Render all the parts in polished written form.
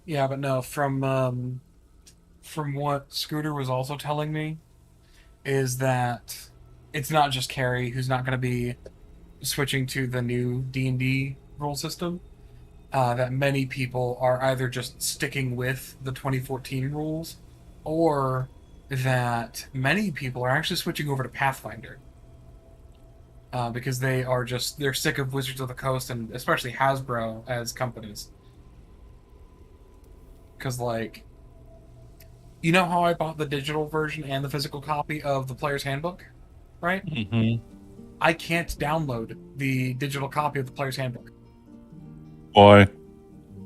Yeah, but no, from what Scooter was also telling me is that it's not just Carrie who's not going to be switching to the new D&D rule system. That many people are either just sticking with the 2014 rules, or that many people are actually switching over to Pathfinder because they're sick of Wizards of the Coast and especially Hasbro as companies. Because like, you know how I bought the digital version and the physical copy of the Player's Handbook, right? Hmm. I can't download the digital copy of the Player's Handbook Why?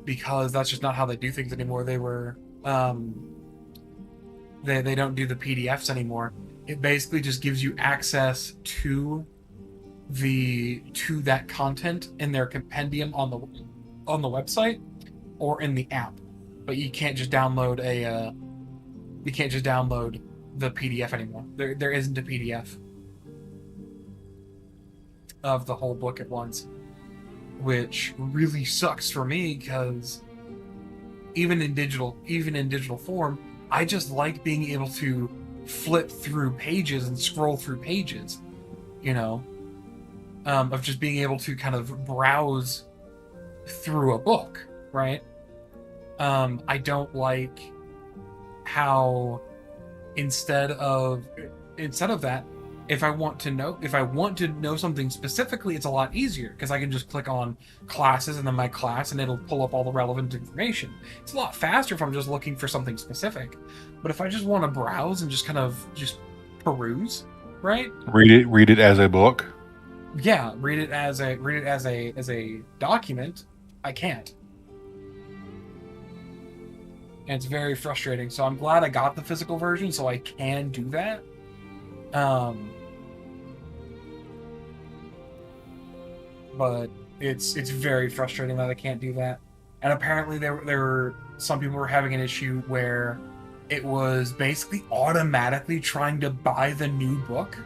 because that's just not how they do things anymore. Um, they don't do the PDFs anymore. It basically just gives you access to that content in their compendium on the website or in the app, but you can't just download the PDF anymore. There isn't a PDF of the whole book at once, which really sucks for me because even in digital form, I just like being able to flip through pages and scroll through pages, you know, of just being able to kind of browse through a book, right? I don't like how instead of instead of that, if I want to know something specifically, it's a lot easier because I can just click on classes and then my class and it'll pull up all the relevant information. It's a lot faster if I'm just looking for something specific. But if I just want to browse and just kind of just peruse, right? Read it as a book. Yeah, read it as a document, I can't. And it's very frustrating. So I'm glad I got the physical version so I can do that. Um, but it's very frustrating that I can't do that. And apparently there were some people were having an issue where it was basically automatically trying to buy the new book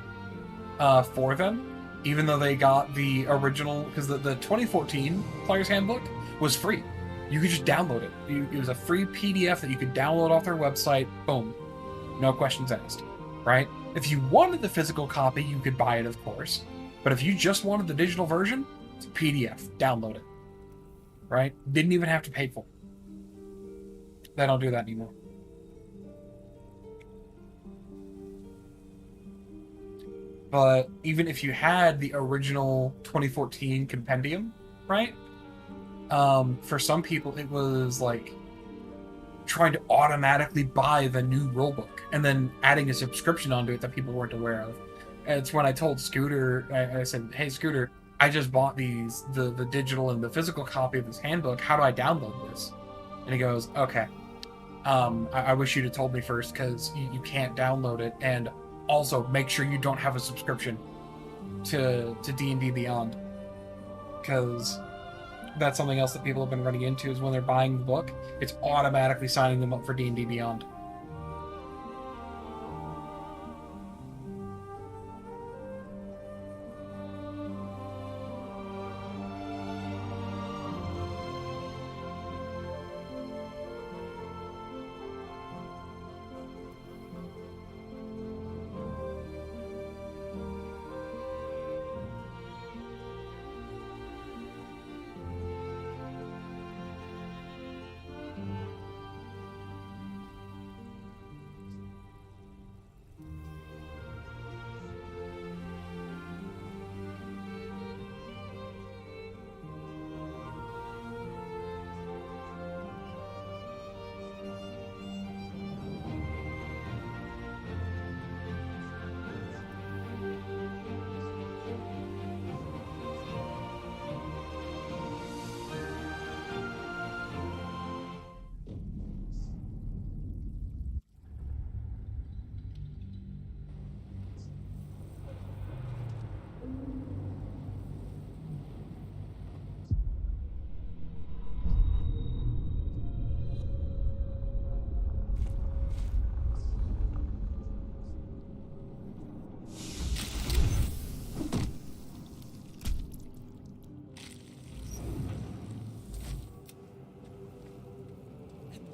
for them, even though they got the original because the 2014 Player's Handbook was free. You could just download it. It was a free PDF that you could download off their website. Boom, no questions asked. Right? If you wanted the physical copy, you could buy it, of course. But if you just wanted the digital version, it's a PDF. Download it. Right? Didn't even have to pay for it. They don't do that anymore. But even if you had the original 2014 compendium, right? For some people, it was like trying to automatically buy the new rulebook and then adding a subscription onto it that people weren't aware of. And it's when I told Scooter, I said, "Hey, Scooter, I just bought the digital and the physical copy of this handbook. How do I download this?" And he goes, "Okay, I wish you'd have told me first because you can't download it, and also make sure you don't have a subscription to D&D Beyond because that's something else that people have been running into is when they're buying the book, it's automatically signing them up for D&D Beyond."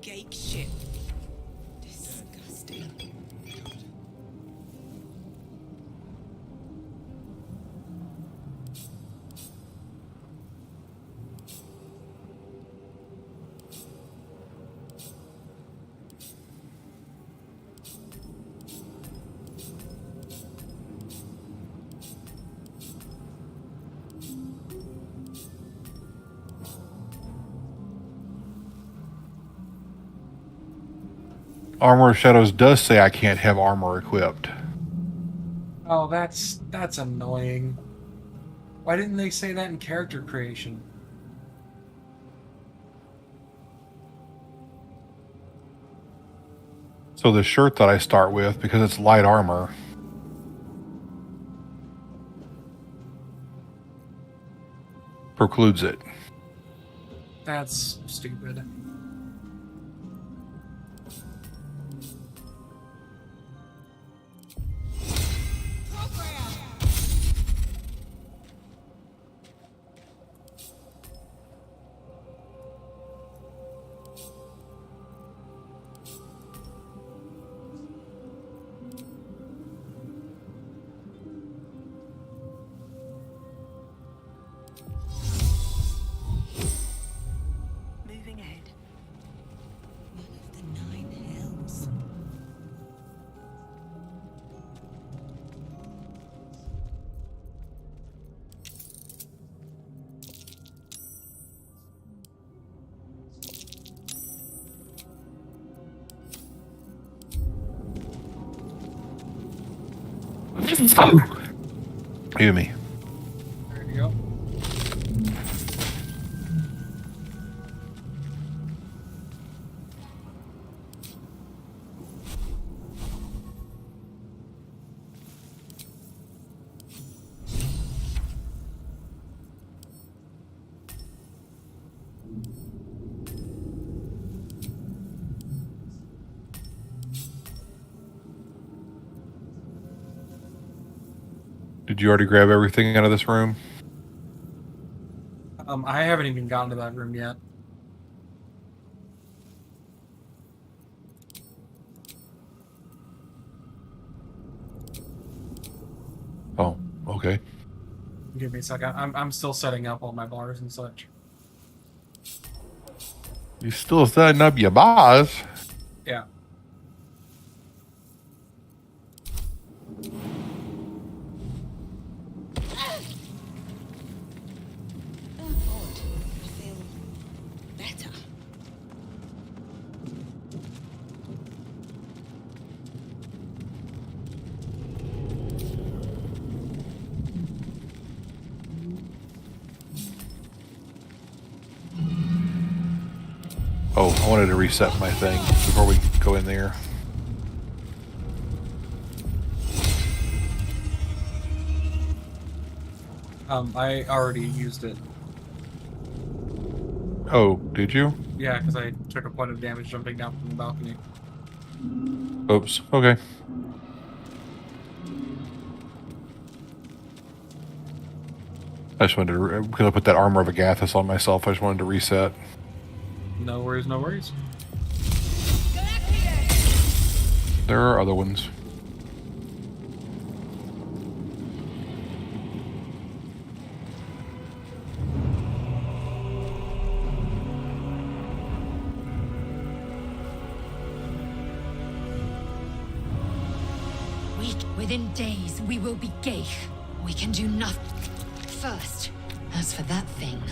geek shit. Disgusting. Armor of Shadows does say I can't have armor equipped. Oh, that's annoying. Why didn't they say that in character creation? So the shirt that I start with, because it's light armor, precludes it. That's stupid. Moving ahead. One of the 9 hells. Hear me. There you go. Did you already grab everything out of this room? I haven't even gotten to that room yet. Oh, okay. Give me a second. I'm still setting up all my bars and such. You still setting up your bars? Yeah. Oh, God. I feel better. Oh, I wanted to reset my thing before we go in there. I already used it. Oh, did you? Yeah, because I took a point of damage jumping down from the balcony. Oops. Okay. I just wanted to, because I put that armor of Agathis on myself, I just wanted to reset. No worries, no worries. There are other ones. Within days, we will be Geich. We can do nothing. First, as for that thing...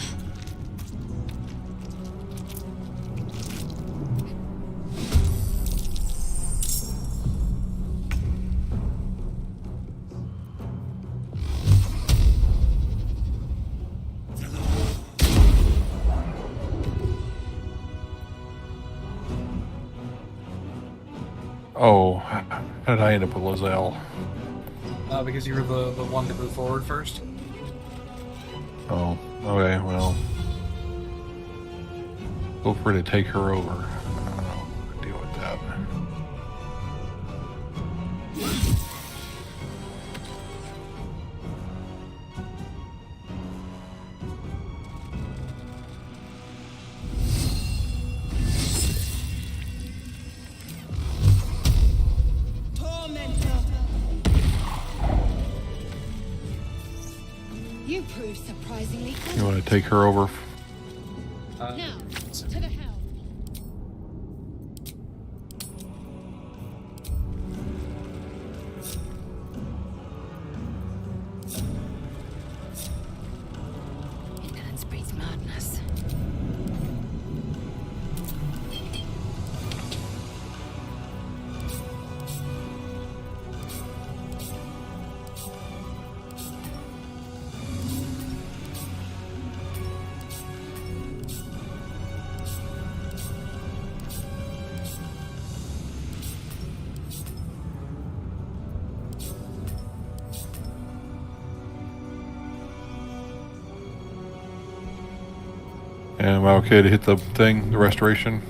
Oh, how did I end up with Lozelle? Because you were the one to move forward first. Oh, okay, well. Feel free to take her over. I'll deal with that. prove surprisingly. You want to take her over? Now, to the helm. Indolence breeds madness. Am I okay to hit the thing, the restoration?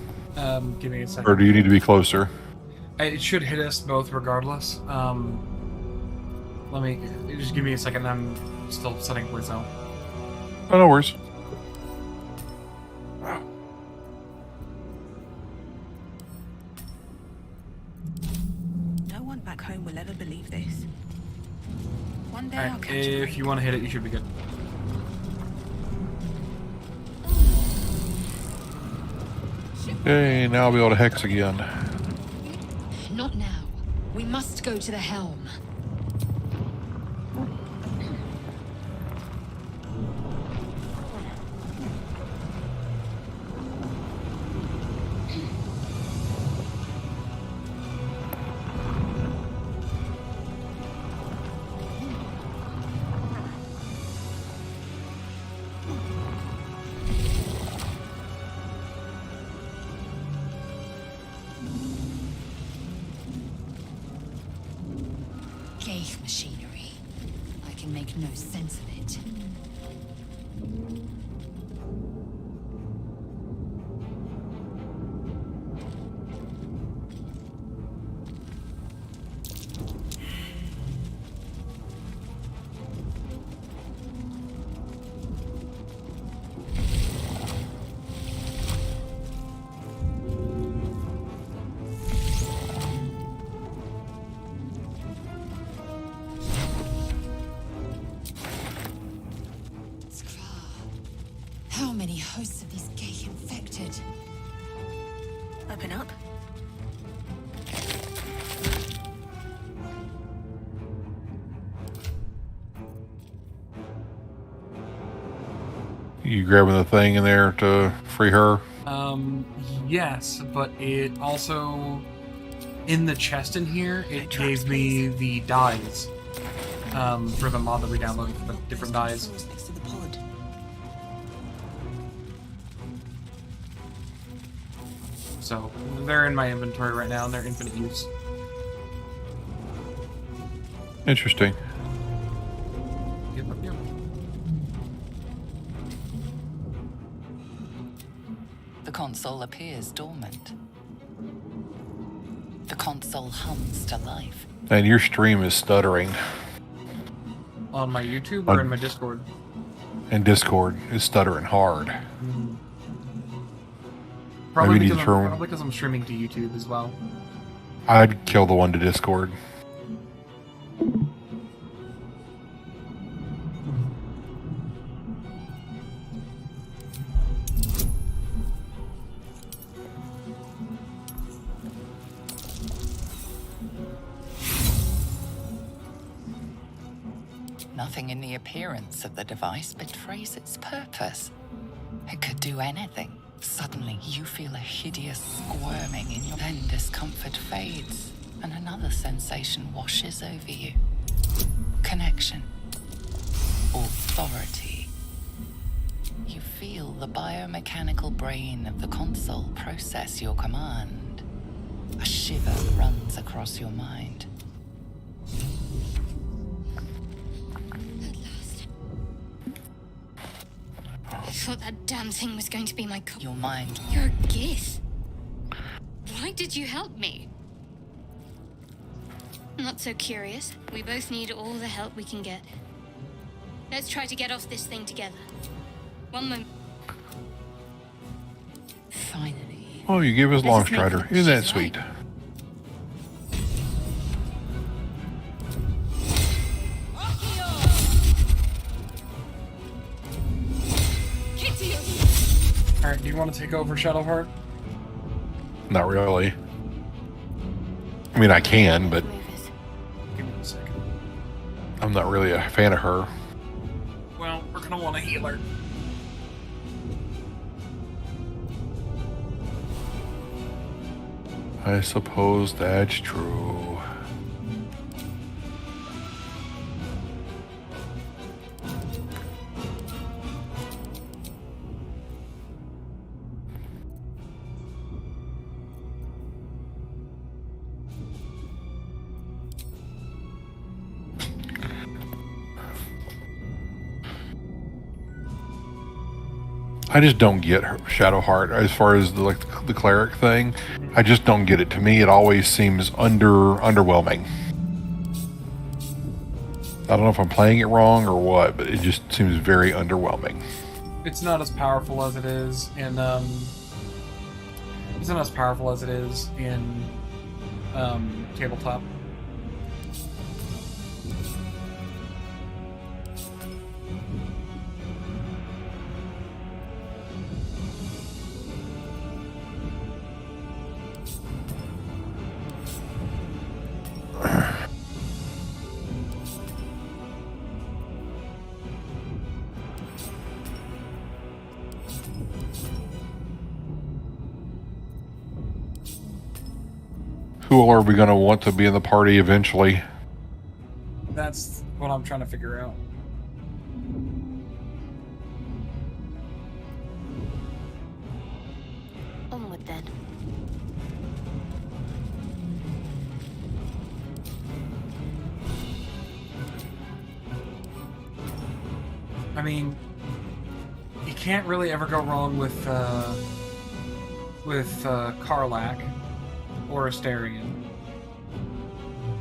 Give me a second. Or do you need to be closer? It should hit us both regardless. Let me just give me a second. I'm still setting voice out. Oh, no worries. No one back home will ever believe this. One day All I'll right, catch a if break. you want to hit it, you should be good. Okay, now I'll be able to hex again. Not now. We must go to the helm. Ghaik machinery. I can make no sense of it. How many hosts of these Ghaik infected? Open up. You grabbing the thing in there to free her? Yes, but it also in the chest in here it gave me the dyes. For the mod that we downloaded for the different dyes. Source next to the pod. So they're in my inventory right now and they're infinite use. Interesting. Yep, yep. The console appears dormant. The console hums to life. And your stream is stuttering. On my YouTube or in my Discord? And Discord is stuttering hard. Probably Maybe you need because, to turn- probably because I'm streaming to YouTube as well. I'd kill the one to Discord. Nothing in the appearance of the device betrays its purpose. It could do anything. Suddenly, you feel a hideous squirming in your then discomfort fades, and another sensation washes over you. Connection. Authority. You feel the biomechanical brain of the console process your command. A shiver runs across your mind. At last. I thought that damn thing was going to be my Your mind You're a Gith. Why did you help me? Not so curious. We both need all the help we can get. Let's try to get off this thing together. One moment. Finally. Oh, you give us Let's just make Longstrider. the Isn't that dishes sweet? right. Alright, do you want to take over Shadowheart? Not really. I mean, I can, but Movers. Give me a second. I'm not really a fan of her. Well, we're gonna want a healer. I suppose that's true. I just don't get her, Shadowheart as far as the cleric thing. I just don't get it. To me, it always seems underwhelming. I don't know if I'm playing it wrong or what, but it just seems very underwhelming. It's not as powerful as it is in it's not as powerful as it is in tabletop. Who are we going to want to be in the party eventually? That's what I'm trying to figure out. Onward then. I mean, you can't really ever go wrong with Karlach or Astarion.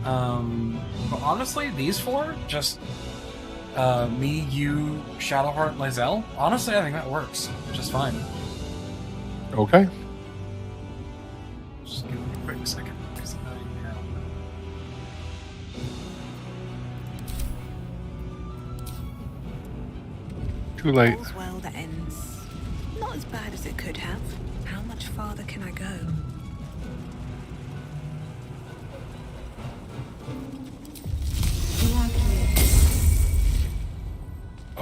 But honestly, these four, just me, you, Shadowheart, and Lae'zel, honestly, I think that works just fine. Okay. Just give me a quick second, because I have Too late. All's well that ends. Not as bad as it could have. How much farther can I go?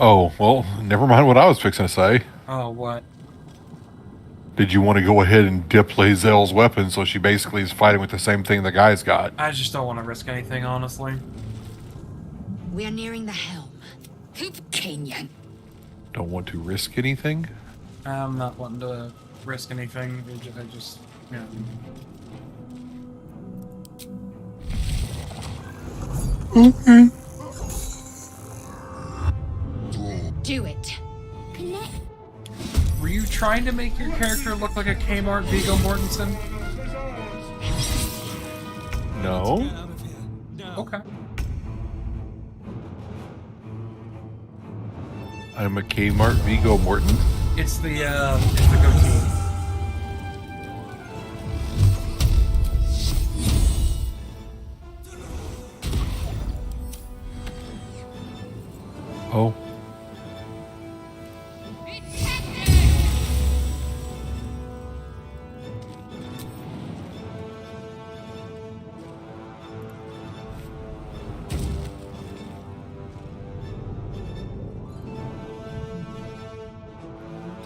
Oh, well, never mind what I was fixing to say. Oh, what? Did you want to go ahead and dip Lae'zel's weapon so she basically is fighting with the same thing the guy's got? I just don't want to risk anything, honestly. We are nearing the helm. Hoop Kenyan. Don't want to risk anything? I'm not wanting to risk anything. I just, you know. Okay. Do it. Connect. Were you trying to make your character look like a Kmart Viggo Mortensen? No. Okay. I'm a Kmart Viggo Morton. It's the goatee. Oh.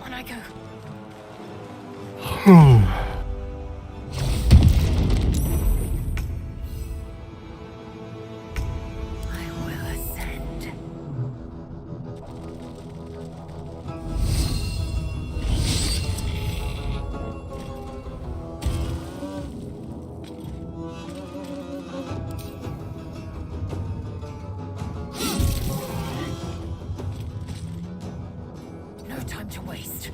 On I go. I will ascend. No time to waste.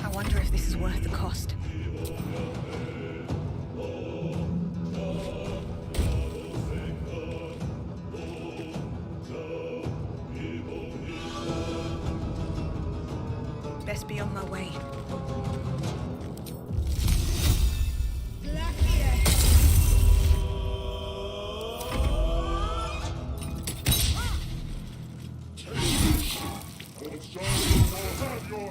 I wonder if this is worth the cost. Best be on my way. The sun will have your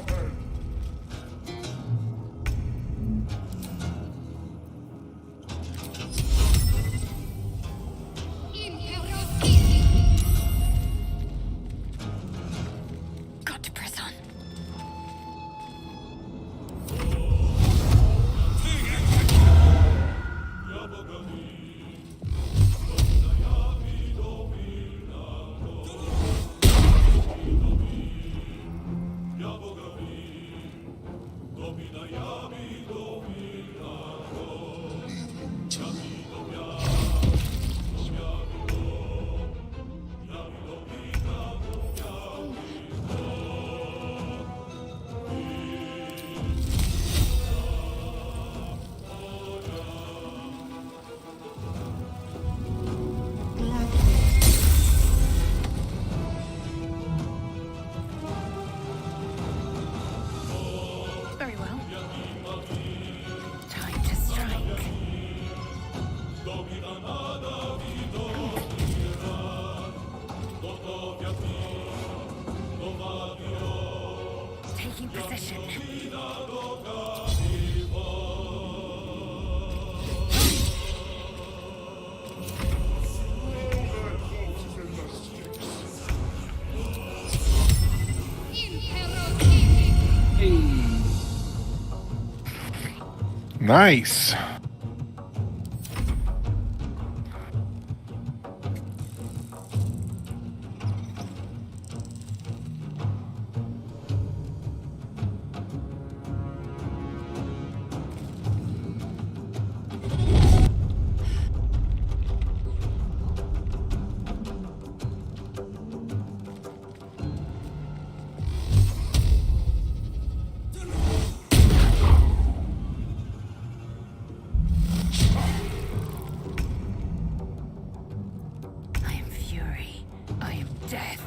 Very well. Time to strike. Taking position. Nice. I am fury. I am death.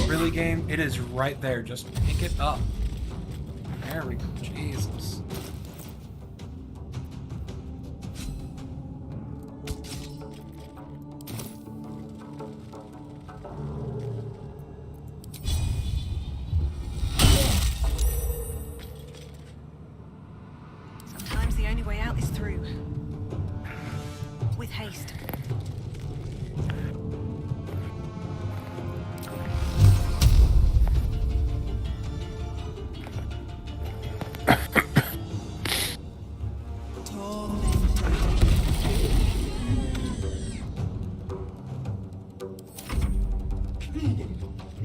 Really, game? It is right there. Just pick it up. There we go. Jesus. Sometimes the only way out is through. With haste.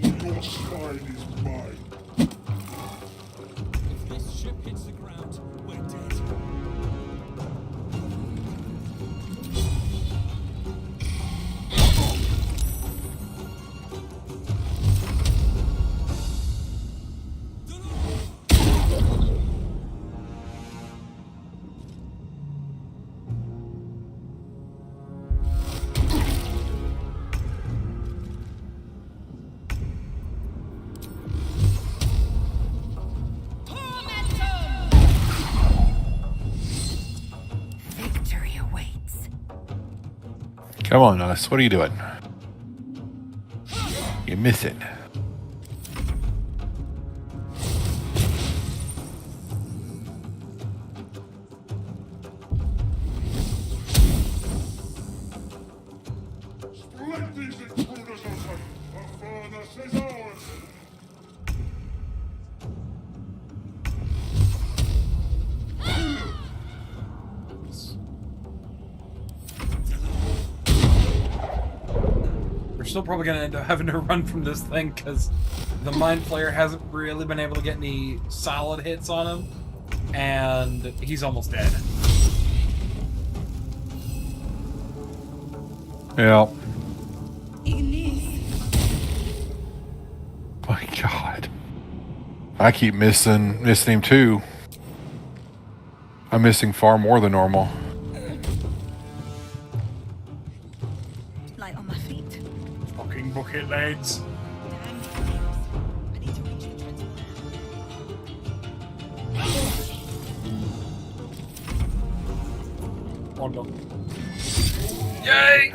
Your spine is mine. If this ship hits the ground, we're dead. Victory awaits. Come on, us. What are you doing? You miss it. Strike these intruders, Open! Our furnace is ours! We're still probably gonna end up having to run from this thing because the Mind Flayer hasn't really been able to get any solid hits on him, and he's almost dead. Yeah. Ignis. My God. I keep missing him too. I'm missing far more than normal. Light on my feet. Fucking bucket lads. Damn flames. I need to reach the transport. Oh no. Yay!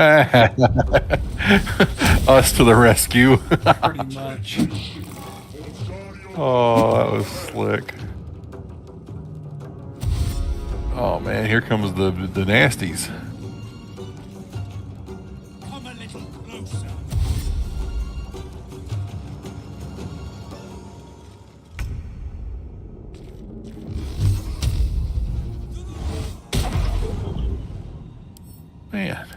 Us to the rescue. Pretty much. Oh, that was slick. Oh man, here comes the nasties. Come a little closer. Man.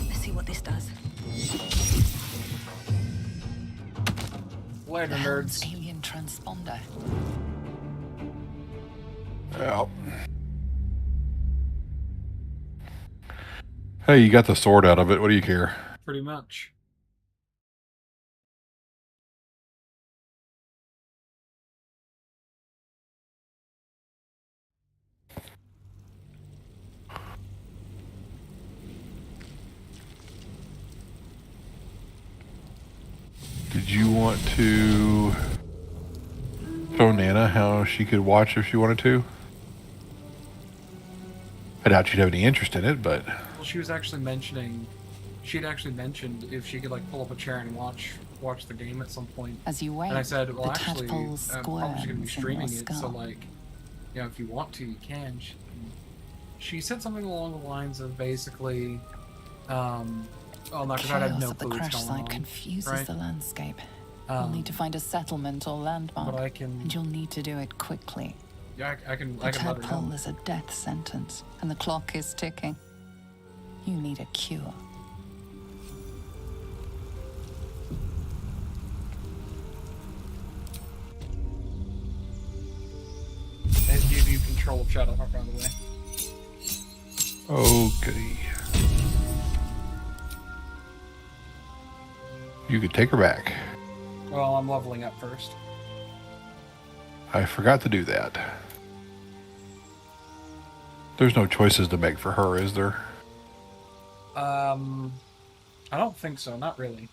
Let's see what this does. Later, nerds. Alien transponder. Yeah. Hey, you got the sword out of it. What do you care? Pretty much. you want to show Nana how she could watch if she wanted to? I doubt she'd have any interest in it, but Well, she was actually mentioning. She had actually mentioned if she could like pull up a chair and watch the game at some point. As you wait, And I said, well, the actually, tadpole I'm probably just going to be squirms in streaming your it, so skull. like, you know, if you want to, you can. She said something along the lines of basically, oh no, because I had Chaos no of the clue what's crash going site on. confuses right? the landscape. You'll need to find a settlement or landmark, But I can, and you'll need to do it quickly. yeah, I can The let her tadpole know. is a death sentence, and the clock is ticking. You need a cure. They give you control of Shadowheart, by the way. oh goody. You could take her back. Well, I'm leveling up first. I forgot to do that. There's no choices to make for her, is there? I don't think so. Not really.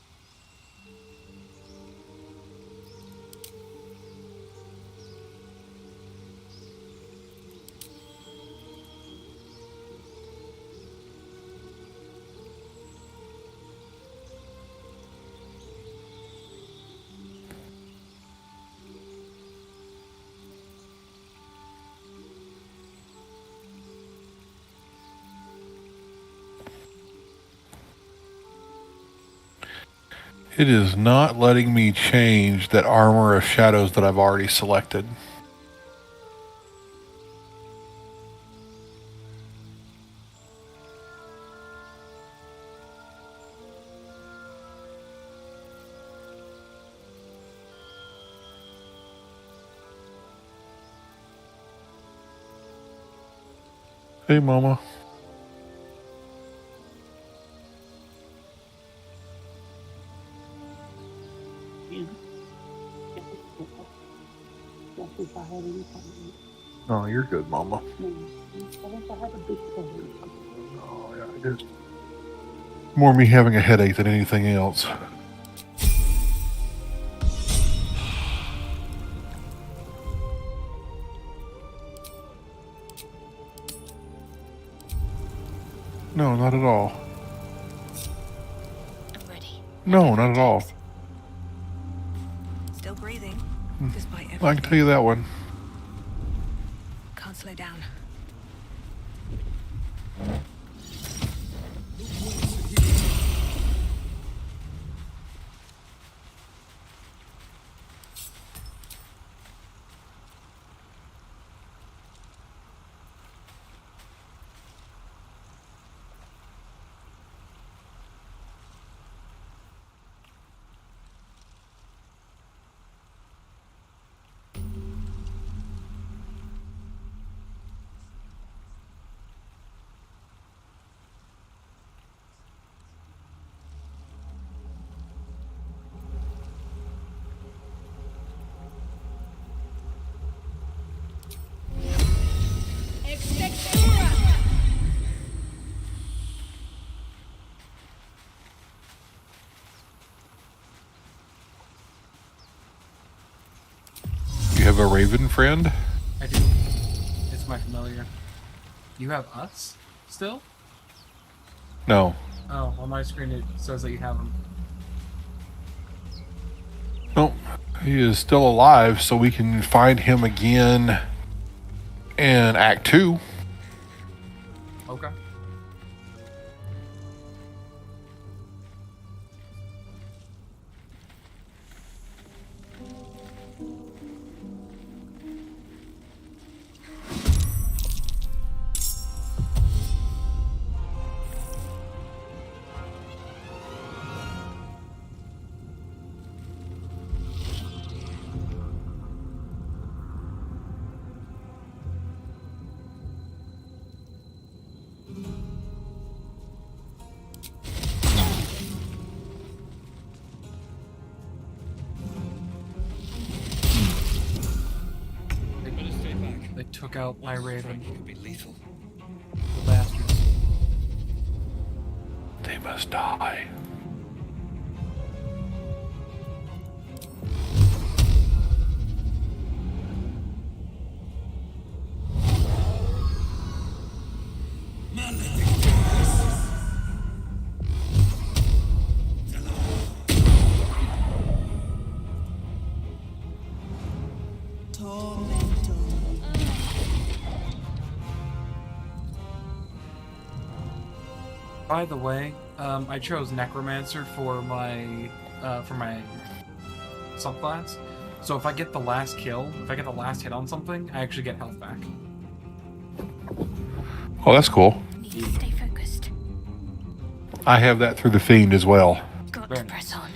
It is not letting me change that armor of shadows that I've already selected. Hey, Mama. Oh, you're good, Mama. Oh, yeah, I just more me having a headache than anything else. No, not at all. I'm ready. No, not at all. Still breathing, despite I everything. can tell you that one. Can't slow down. You have a raven friend? I do. It's my familiar. You have us still? No. Oh, on my screen it says that you have them. Nope. He is still alive, so we can find him again in Act 2. Okay. Better stay back. They took out my raven. It could be lethal. The bastards. They must die. By the way, I chose Necromancer for my subclass. So if I get the last kill, if I get the last hit on something, I actually get health back. Oh, that's cool. Need to stay focused. I have that through the Fiend as well. Got Very to press on.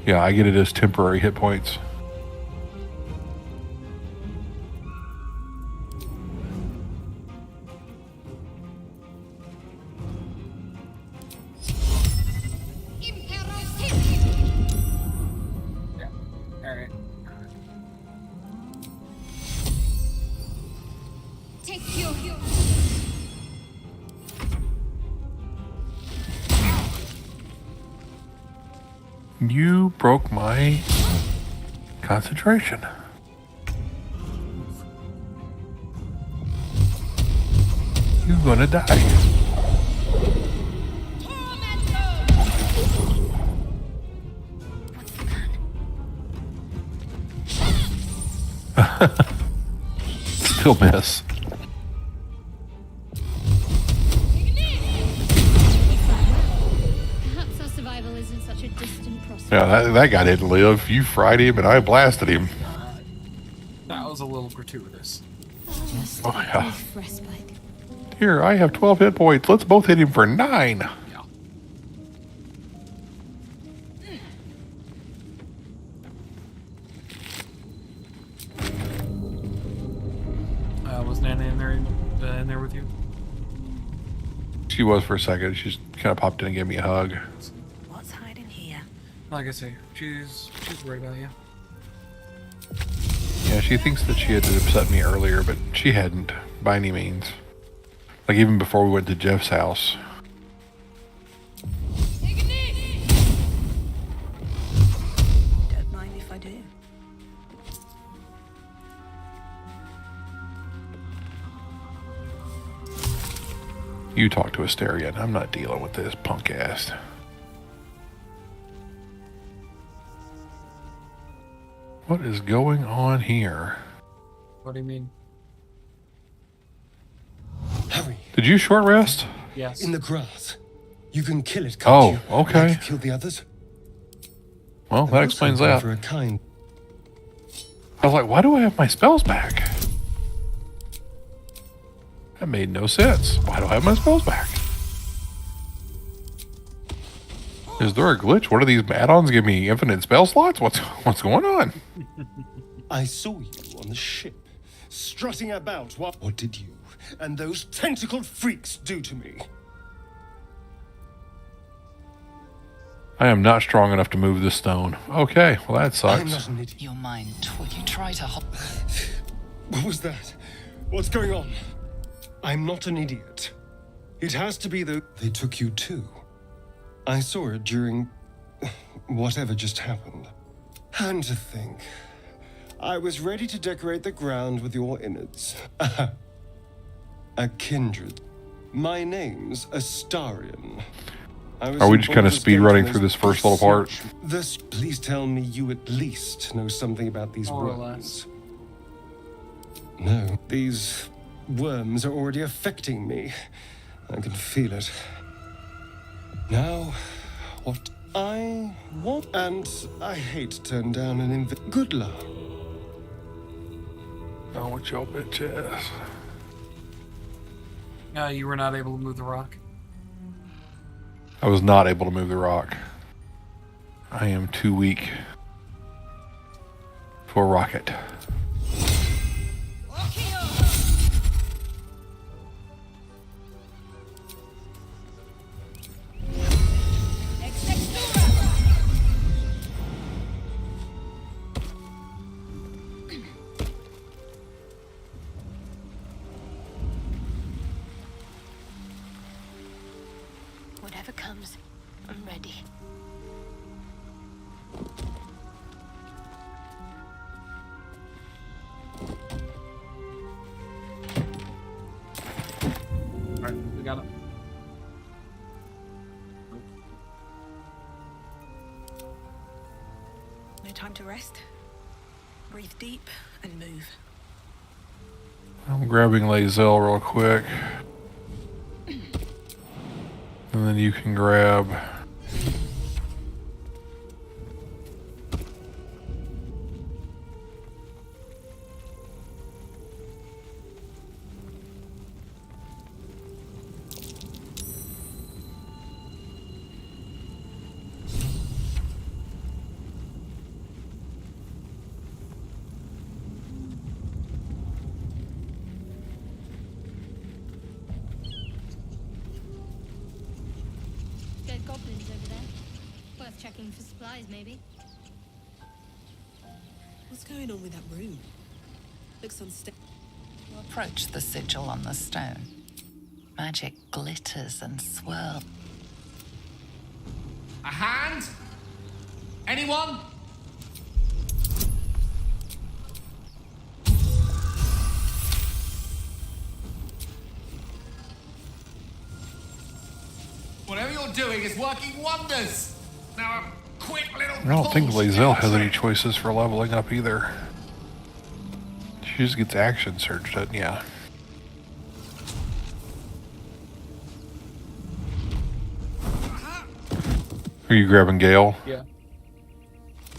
Yeah, I get it as temporary hit points. Yeah. Alright. Take your You broke my concentration. You're gonna die. What's the plan? Still miss. Perhaps our survival isn't such a distant prospect. Yeah, that guy didn't live. You fried him and I blasted him. That was a little gratuitous. Just Oh, yeah. brief respite. Here, I have 12 hit points. Let's both hit him for 9. Yeah. Was Nana in there with you? She was for a second. She just kind of popped in and gave me a hug. What's hiding here? Like I say, she's worried about you. Yeah, she thinks that she had upset me earlier, but she hadn't by any means. Like even before we went to Jeff's house. Don't mind if I do. You talk to Asterion. I'm not dealing with this punk ass. What is going on here? What do you mean? Hurry, Did you short rest? Yes. in the grass. You can kill it, can't you? Oh, okay. Like you killed the others? Well, that I'm explains also that. For a kind. I was like, why do I have my spells back? That made no sense. Why do I have my spells back? Is there a glitch? What are these add-ons give me infinite spell slots? What's going on? I saw you on the ship, strutting about. What did you and those tentacled freaks do to me? I am not strong enough to move this stone. Okay, well that I'm sucks. not an idiot. Your mind you try to hold. What was that? What's going on? I'm not an idiot. It has to be the... They took you too. I saw it during... whatever just happened. And to think... I was ready to decorate the ground with your innards. A kindred. My name's Astarion. Are we just kind of speed running through this first little part? This, please tell me you at least know something about these More or worms. No, these worms are already affecting me. I can feel it. Now, what I want, and I hate to turn down an good luck. Oh, what your bitch ass. You were not able to move the rock. I was not able to move the rock. I am too weak for a rocket. Whatever comes, I'm ready. Alright, we got it. No time to rest. Breathe deep and move. I'm grabbing Lae'zel real quick. And then you can grab... Dead goblins over there. Worth checking for supplies, maybe. What's going on with that room? Looks unstable. You approach the sigil on the stone. Magic glitters and swirls. A hand? Anyone? Whatever you're doing is working wonders. Now a quick little. I don't think pull Lae'zel has should any choices for leveling up either. She just gets action surge, doesn't yeah. Are you grabbing Gale? Yeah.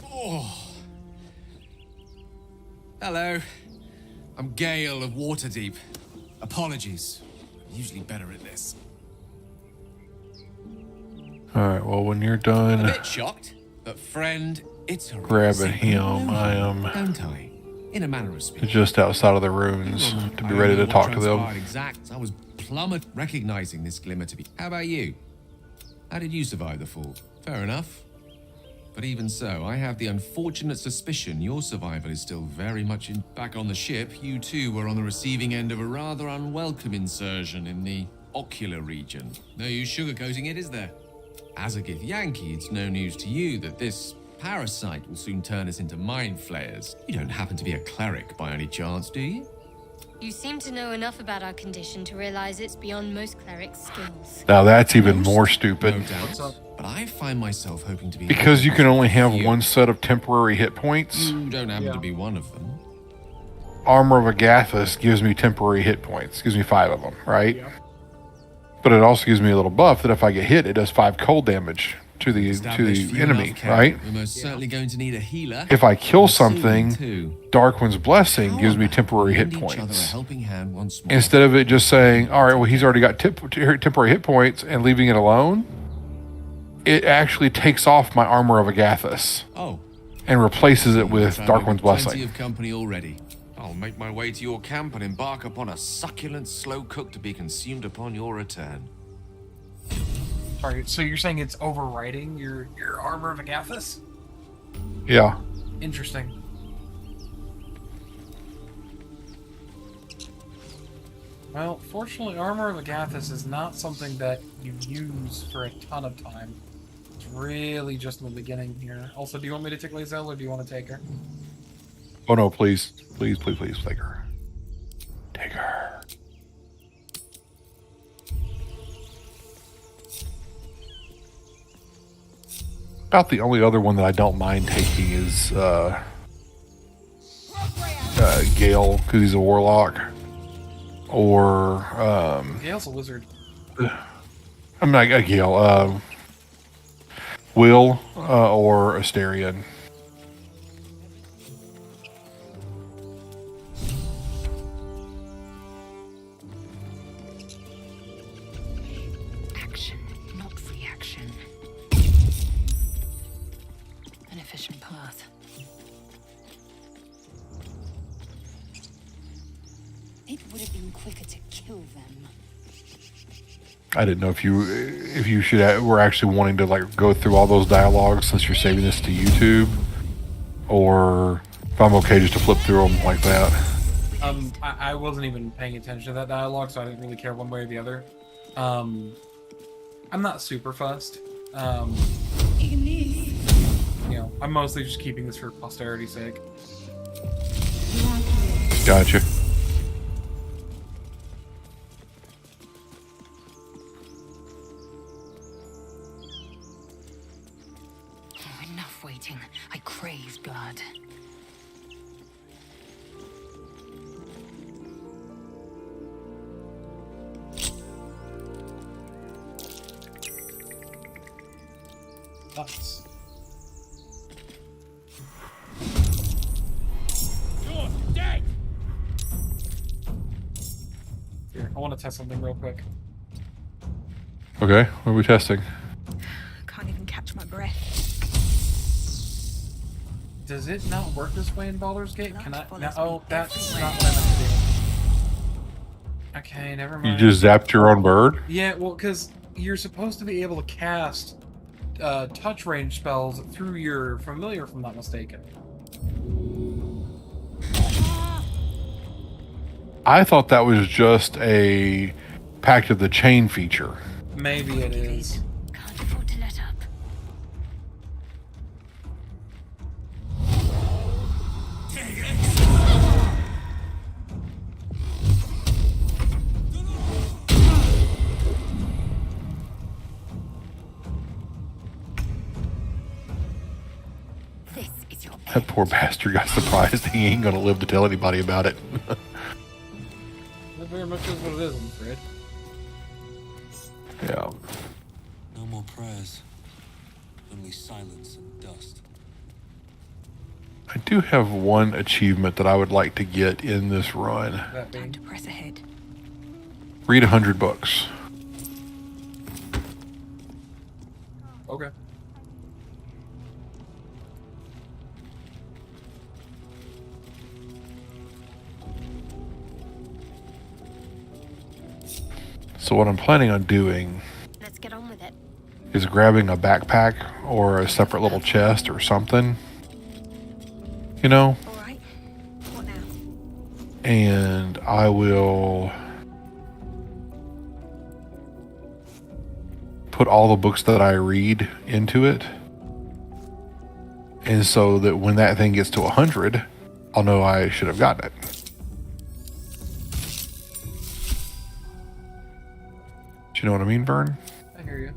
Oh. Hello. I'm Gale of Waterdeep. Apologies. I'm usually better at this. Alright, well when you're A done bit shocked, but friend, it's a grabbing him, I am don't I? In a manner of speaking. just outside of the ruins to be ready to talk to them. Exact. I was plummet recognizing this glimmer to be. How about you? How did you survive the fall? Fair enough. But even so, I have the unfortunate suspicion your survival is still very much in. Back on the ship, you too were on the receiving end of a rather unwelcome insertion in the ocular region. No use sugarcoating it, is there? As a Gith Yankee, it's no news to you that this parasite will soon turn us into mind flayers. You don't happen to be a cleric by any chance, do you? You seem to know enough about our condition to realize it's beyond most clerics' skills. Now that's even more No stupid. doubt. But I find myself hoping to be. Because you can only have one set of temporary hit points. You don't happen to be one of them. Armor of Agathis gives me temporary hit points. Gives me 5 of them, right? Yeah. But it also gives me a little buff that if I get hit, it does 5 cold damage to the Established few enemy, enough, Ken. right? We're most certainly going to need a healer. If I kill And soon, something, too. Darkwind's Blessing How gives me about temporary we hit lend each other a points. helping hand once more? Instead of it just saying, all right, well, he's already got temporary hit points and leaving it alone, it actually takes off my Armor of Agathis Oh, and replaces it with sound like Darkwind's plenty Blessing. of company already. I'll make my way to your camp and embark upon a succulent slow cook to be consumed upon your return. Sorry, so you're saying it's overriding your Armor of Agathis? Yeah. Interesting. Well, fortunately, Armor of Agathis is not something that you use for a ton of time. It's really just in the beginning here. Also, do you want me to take Lae'zel or do you want to take her? Oh no, please. Please, please, please, take her. Take her. About the only other one that I don't mind taking is Gale, because he's a warlock. Or Gale's a wizard. I'm not a Gale. Will or Asterion. Action, not reaction. An efficient path. It would have been quicker to kill them. I didn't know if you should were actually wanting to like go through all those dialogues since you're saving this to YouTube, or if I'm okay just to flip through them like that. I wasn't even paying attention to that dialogue, so I didn't really care one way or the other. I'm not super fussed. You know, I'm mostly just keeping this for posterity's sake. Gotcha. Oh, enough waiting. I crave blood. Nuts. You're dead! Here, I want to test something real quick. Okay, what are we testing? Can't even catch my breath. Does it not work this way in Baldur's Gate? Can I? Follows No, me oh, that's everywhere. not what I meant to do. Okay, never You mind. just zapped your own bird? Yeah, well, because you're supposed to be able to cast touch range spells through your familiar, if I'm not mistaken. I thought that was just a Pact of the Chain feature. Maybe it is. Can't afford to let up. This is your That poor bastard got surprised. He ain't gonna live to tell anybody about it. That very much is what it is, I'm afraid. Yeah. No more prayers. Only silence and dust. I do have one achievement that I would like to get in this run. That Time being. to press ahead. Read 100 books. Okay. So what I'm planning on doing Let's get on with it. is grabbing a backpack or a separate little chest or something. You know? All right. What now? And I will put all the books that I read into it. And so that when that thing gets to 100, I'll know I should have gotten it. Do you know what I mean, Vern? I hear you.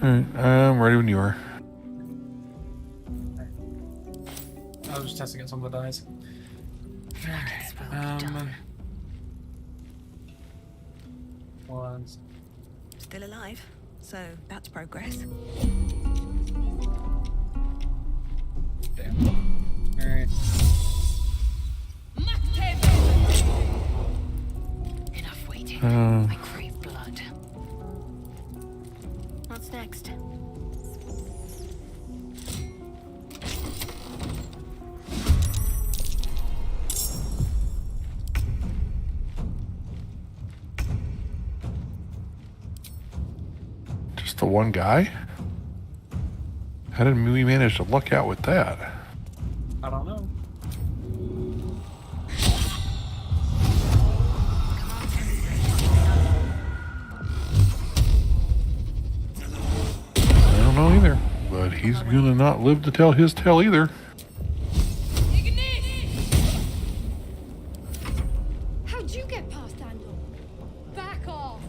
Alright, I'm ready when you are. I was just testing out some of the dice. It's well done. One. Still alive. So that's progress. Damn. Alright. enough waiting. I crave blood. What's next? Just the one guy? How did we manage to luck out with that? I don't know. I don't know either. But he's gonna not live to tell his tale either. How'd you get past Andor? Back off!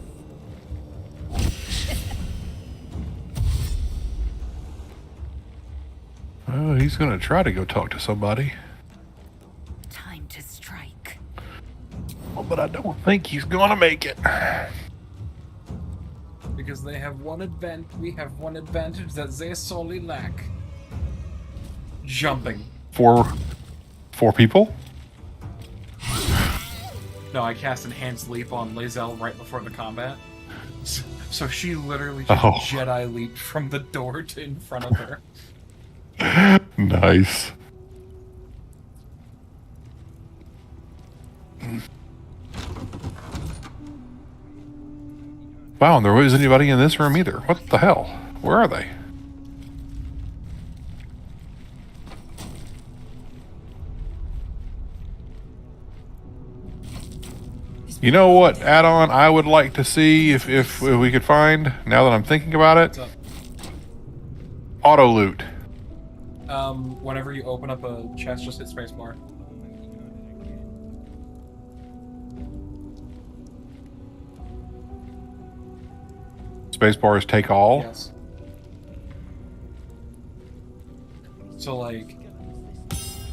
Oh, he's gonna try to go talk to somebody. Time to strike. Oh, but I don't think he's gonna make it. Because they have one we have one advantage that they solely lack. Jumping. Four people? No, I cast Enhanced Leap on Lae'zel right before the combat. So she literally just Jedi leaped from the door to in front of her. Nice. Wow, and there wasn't anybody in this room either. What the hell? Where are they? You know what add-on I would like to see if we could find, now that I'm thinking about it? What's up? Auto loot. Whenever you open up a chest, just hit spacebar. Spacebar is take all. Yes. So, like,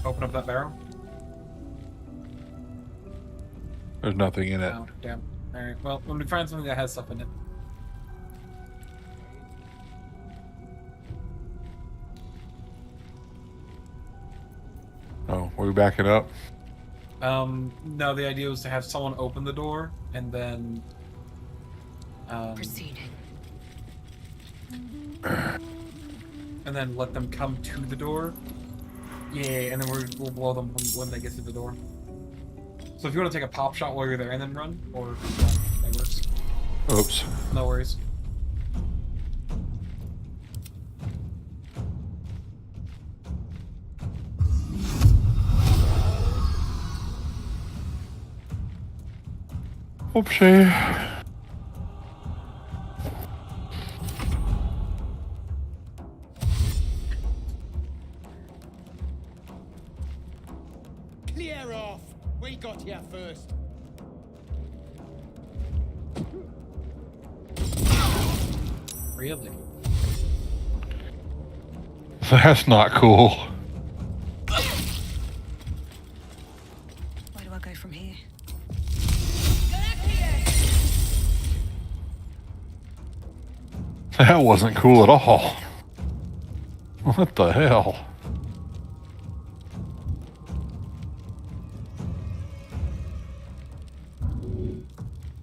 open up that barrel. There's nothing in it. Oh, damn. Alright, well, when we find something that has stuff in it. Oh, are we backing up? No, the idea was to have someone open the door and then. Proceeding. And then let them come to the door. Yeah, and then we'll blow them when they get to the door. So if you want to take a pop shot while you're there and then run, or that works. Oops. No worries. Oopsie. Clear off! We got here first. Really? That's not cool. Where do I go from here? That wasn't cool at all. What the hell?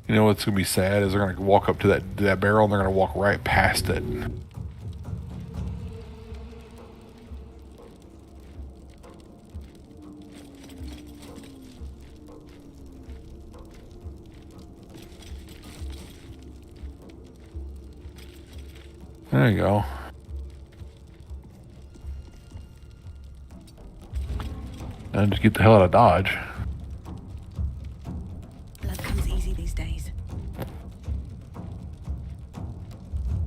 You know what's gonna be sad is they're gonna walk up to that barrel and they're gonna walk right past it. There you go. And just get the hell out of Dodge. Blood comes easy these days.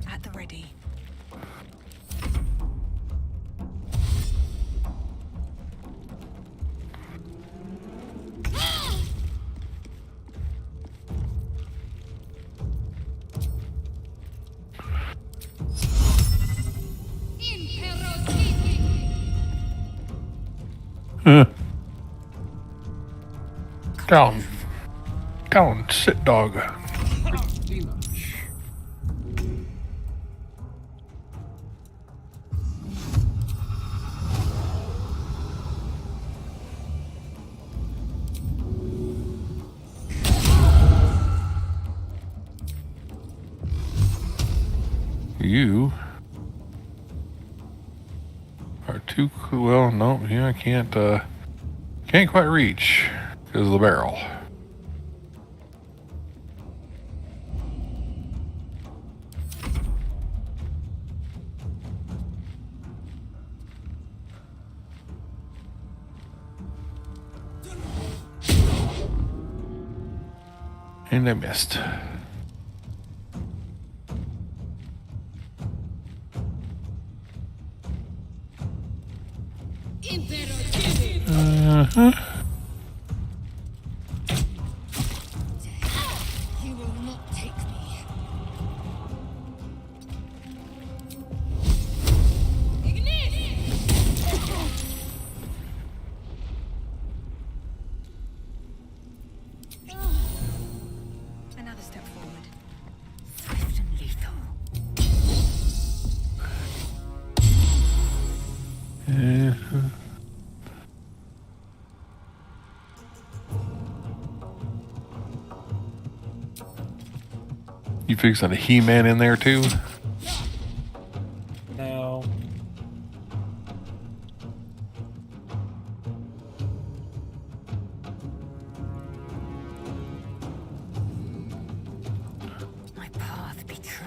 At the ready. Down. Down. Sit, dog. Pretty much. You are too cool. Well, no, yeah, I can't quite reach because of the barrel. And I missed. Uh-huh. You will not take me. Another step forward. Swift and lethal. Uh-huh. You fixing a He-Man in there too? No. My path be true.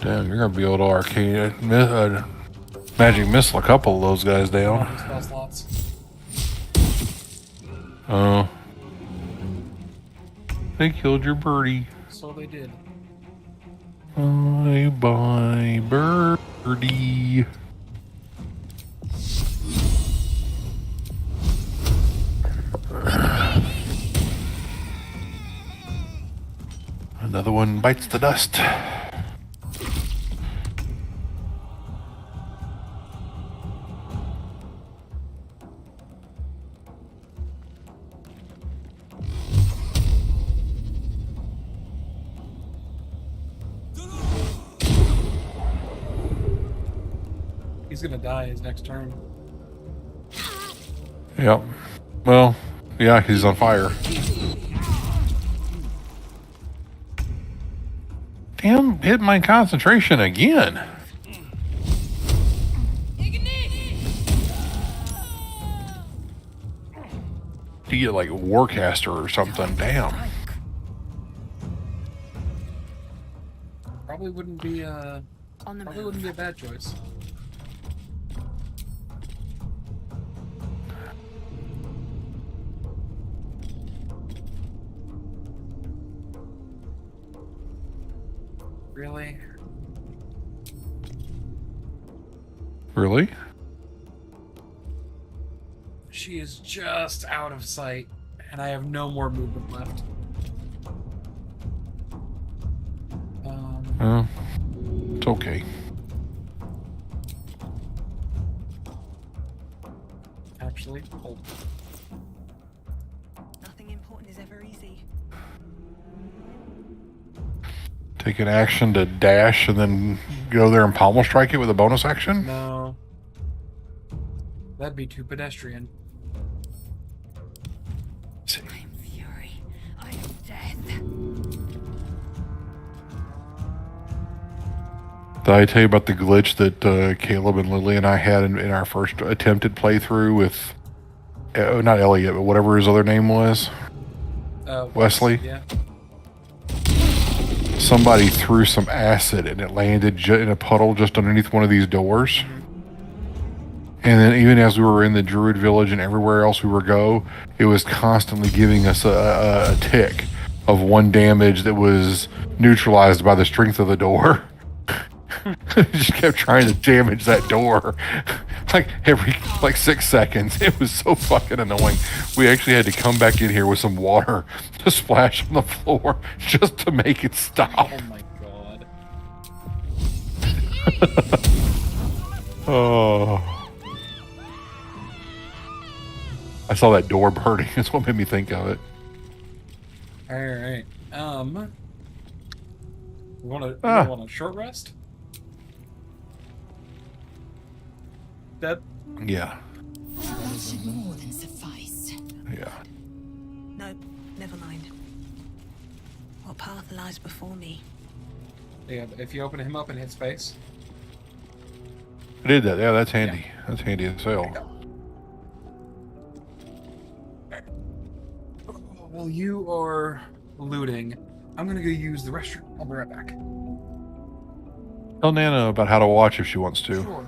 Damn, you're gonna be able to arcade magic missile a couple of those guys down. Spell slots. Oh. They killed your birdie. So they did. Bye bye, birdie. Another one bites the dust. He's gonna die his next turn. Yep. Well, yeah, he's on fire. Damn, hit my concentration again. You get like Warcaster or something. Damn. Probably wouldn't be probably wouldn't be a bad choice. Really? Really? She is just out of sight, and I have no more movement left. It's okay. Actually, hold. Nothing important is ever easy. Take an action to dash and then go there and pommel strike it with a bonus action? No. That'd be too pedestrian. I am fury. I am death. Did I tell you about the glitch that Caleb and Lily and I had in our first attempted playthrough with, not Elliot, but whatever his other name was? Wesley? Yeah. Somebody threw some acid and it landed in a puddle just underneath one of these doors. And then even as we were in the Druid Village and everywhere else we were go, it was constantly giving us a tick of 1 damage that was neutralized by the strength of the door. Just kept trying to damage that door like every 6 seconds. It was so fucking annoying. We actually had to come back in here with some water to splash on the floor just to make it stop. Oh my god. Oh. I saw that door burning. That's what made me think of it. Alright. We want a short rest? Dead? Yeah. That should more than suffice. Yeah. No, never mind. What path lies before me? Yeah, if you open him up and hit space. I did that. Yeah, that's handy. Yeah. That's handy as hell. While you are looting, I'm gonna go use the restroom. I'll be right back. Tell Nana about how to watch if she wants to. Sure.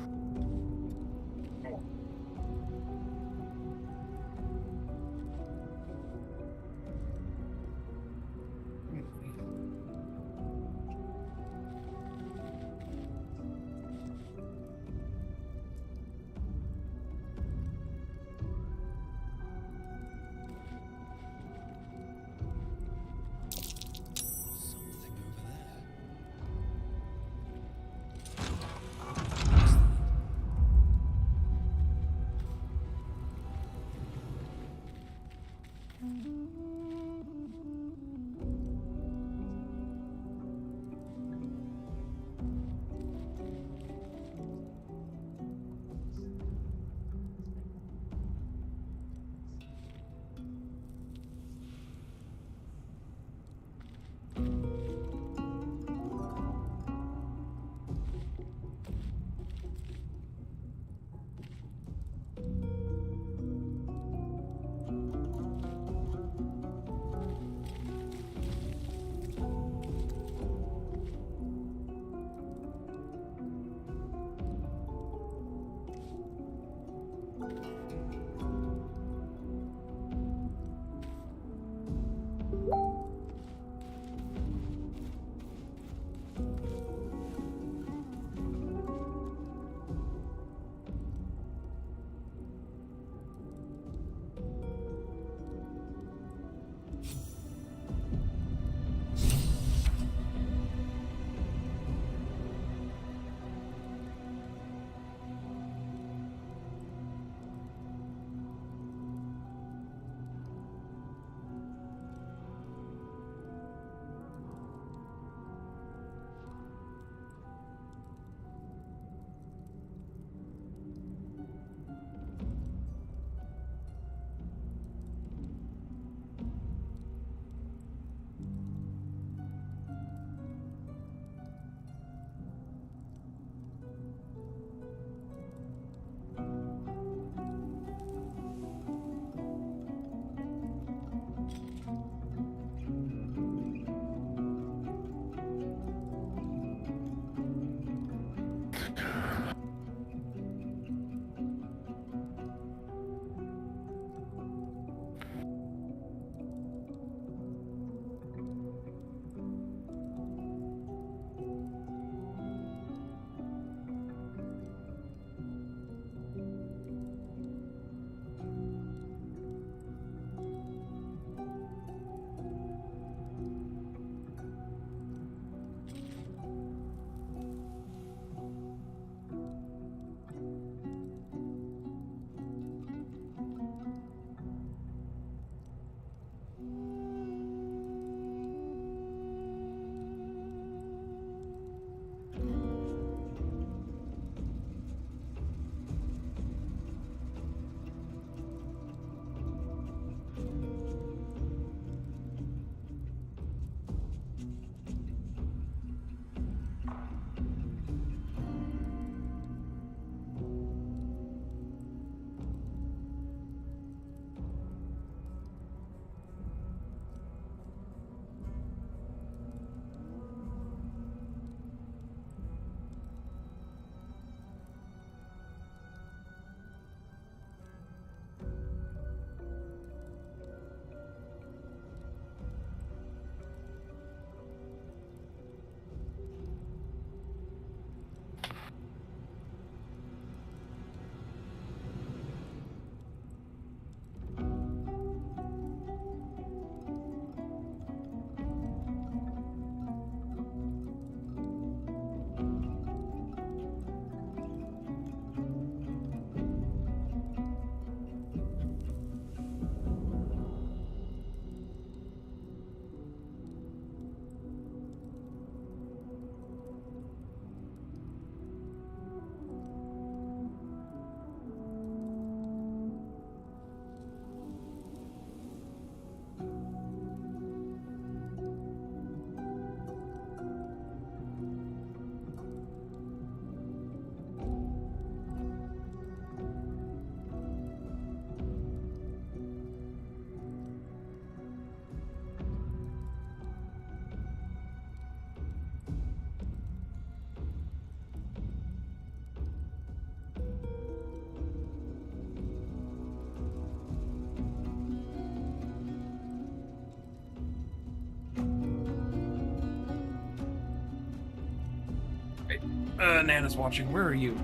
Nana's watching. Where are you?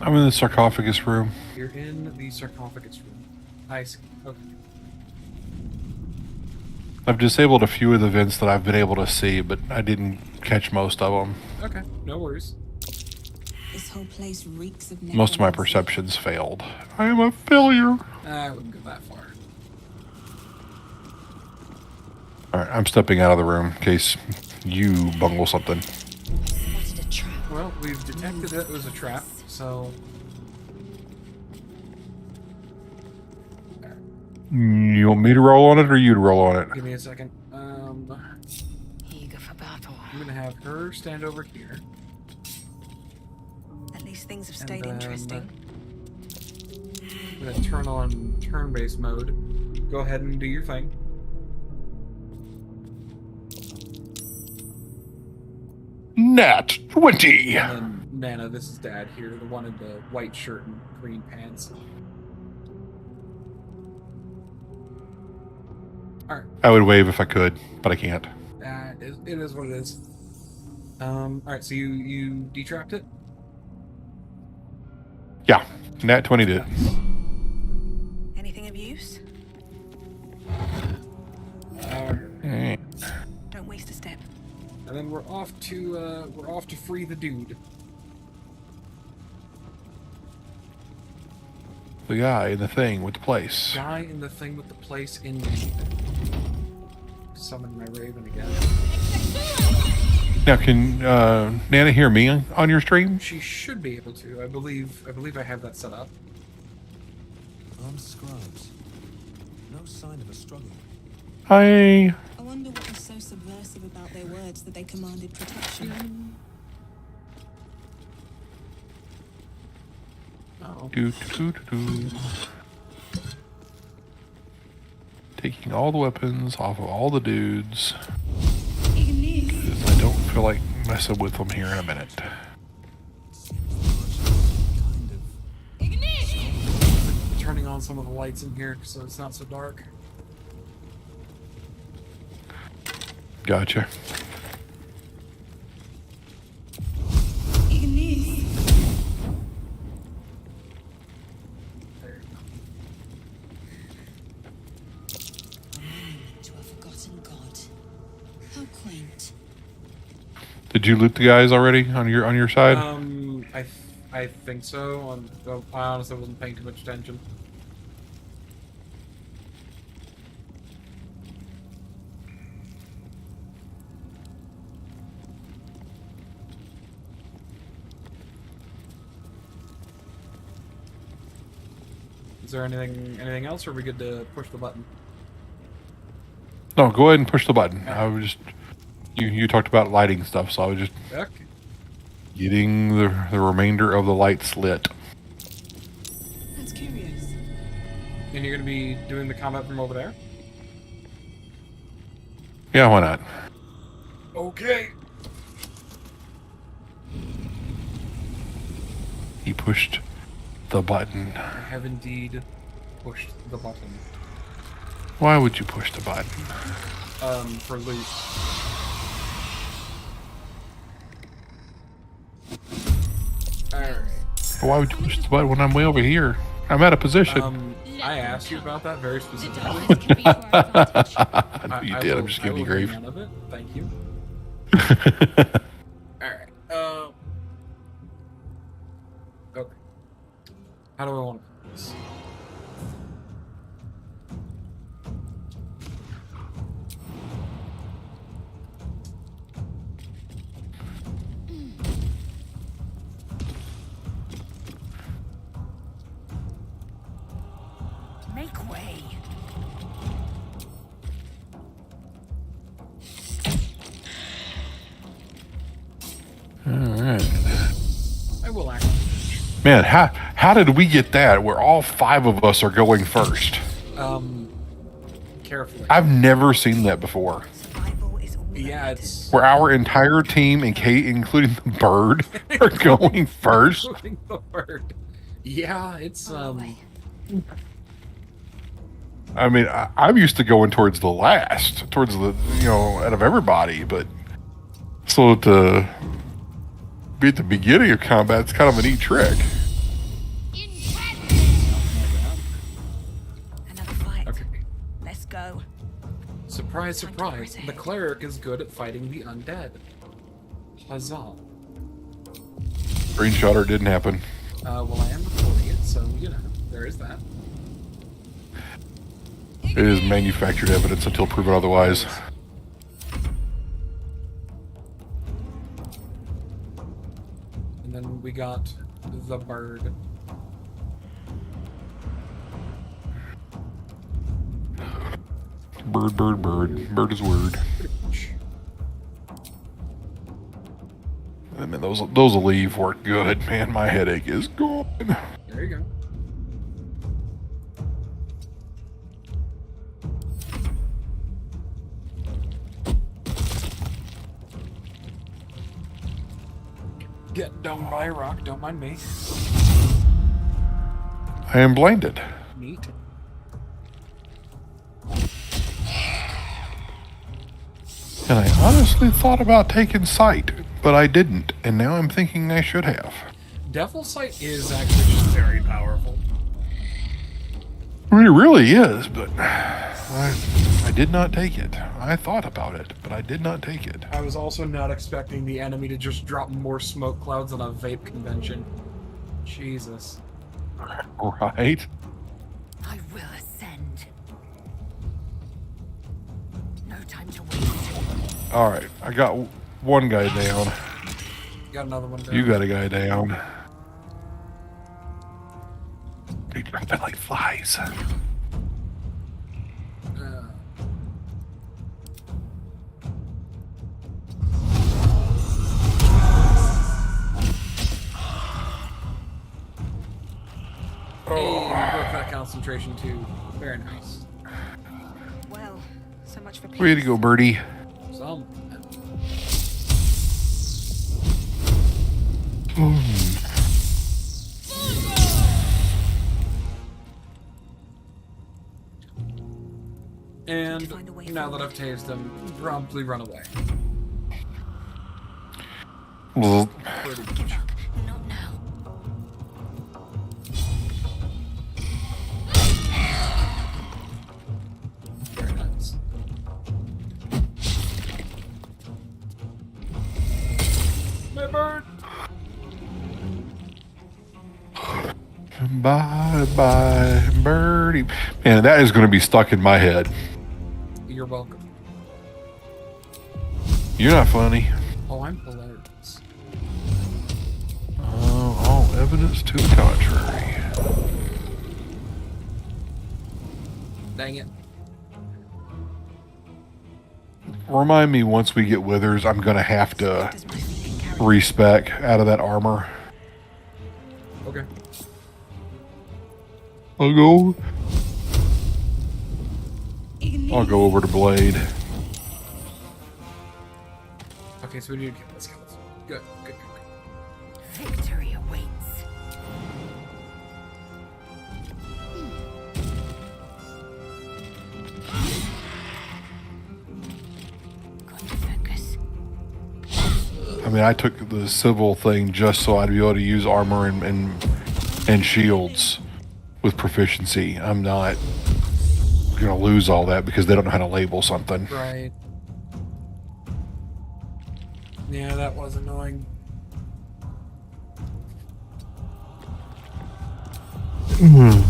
I'm in the sarcophagus room. You're in the sarcophagus room. I see. Okay. I've disabled a few of the vents that I've been able to see, but I didn't catch most of them. Okay, no worries. This whole place reeks of Most of my necromancy. perceptions failed. I am a failure. I wouldn't go that far. All right, I'm stepping out of the room in case you bungle something. Spotted a trap. Well, we've detected that it was a trap, so... You want me to roll on it or you to roll on it? Give me a second. Eager for battle. I'm gonna have her stand over here. At least things have stayed then- interesting. I'm gonna turn on turn-based mode. Go ahead and do your thing. Nat 20. And then Nana, this is Dad here, the one in the white shirt and green pants. Alright. I would wave if I could, but I can't. It is what it is. Alright, so you detrapped it? Yeah, Nat 20 did. Anything of use? Alright. Don't waste a step. And then we're off to free the dude. The guy in the thing with the place. Guy in the thing with the place in summon my raven again. Now, can Nana hear me on your stream? She should be able to. I believe I have that set up. Armed scribes. No sign of a struggle. Hi. I wonder what was so subversive about their words that they commanded protection. Oh. Taking all the weapons off of all the dudes. 'Cause I don't feel like messing with them here in a minute. Turning on some of the lights in here so it's not so dark. Gotcha. To a forgotten god. How quaint. Did you loot the guys already on your side? I think so. I honestly wasn't paying too much attention. Is there anything else, or are we good to push the button? No, go ahead and push the button. I was just you talked about lighting stuff, so I was just Okay. getting the remainder of the lights lit. That's curious. And you're gonna be doing the combat from over there? Yeah, why not? Okay. He pushed the button. I have indeed pushed the button. Why would you push the button? For loot. Alright. Why would you push the button when I'm way over here? I'm out of position. I asked you about that very specifically. You did. I'm just giving you grief. None of it. Thank you. Alright. Okay. How do I want to put this? Make way. All right. I will act. Man, how did we get that where all 5 of us are going first? Carefully. I've never seen that before. Survival is all that Yeah, matters. it's Where our entire team, and Kate, including the bird, are going first. including the word. Yeah, it's I mean, I'm used to going towards the last, towards the, out of everybody, but so to be at the beginning of combat. It's kind of a neat trick. Another fight. Okay. Let's go. Surprise, surprise. The cleric is good at fighting the undead. Huzzah. Screenshot didn't happen. Well, I am recording it, so, you know, there is that. It is manufactured evidence until proven otherwise. And then we got the bird. Bird, bird, bird. Bird is word. I mean, those leave work good. Man, my headache is gone. There you go. Get domed by a rock, don't mind me. I am blinded. Neat. And I honestly thought about taking sight, but I didn't. And now I'm thinking I should have. Devil Sight is actually just very powerful. I mean, it really is, but I did not take it. I thought about it, but I did not take it. I was also not expecting the enemy to just drop more smoke clouds on a vape convention. Jesus. Right? I will ascend. No time to waste. Alright, I got one guy down. Got another one down. You got a guy down. They drop it like flies. Hey, we broke that concentration too. Very nice. Well, so much for peace. Way to go, birdie. Some. And now that I've tased him, promptly run away. Well, Not now. Very nice. My bird! bye bye, birdie. Man, that is going to be stuck in my head. You're welcome. You're not funny. Oh, I'm hilarious. All evidence to the contrary. Dang it. Remind me once we get withers, I'm going to have to respec out of that armor. Okay. I'll go over to Blade. Okay, so we need to get this guy. Good, good, good, good. Victory awaits. Got to focus. I mean, I took the civil thing just so I'd be able to use armor and shields with proficiency. I'm not gonna lose all that because they don't know how to label something. Right. Yeah, that was annoying. I'm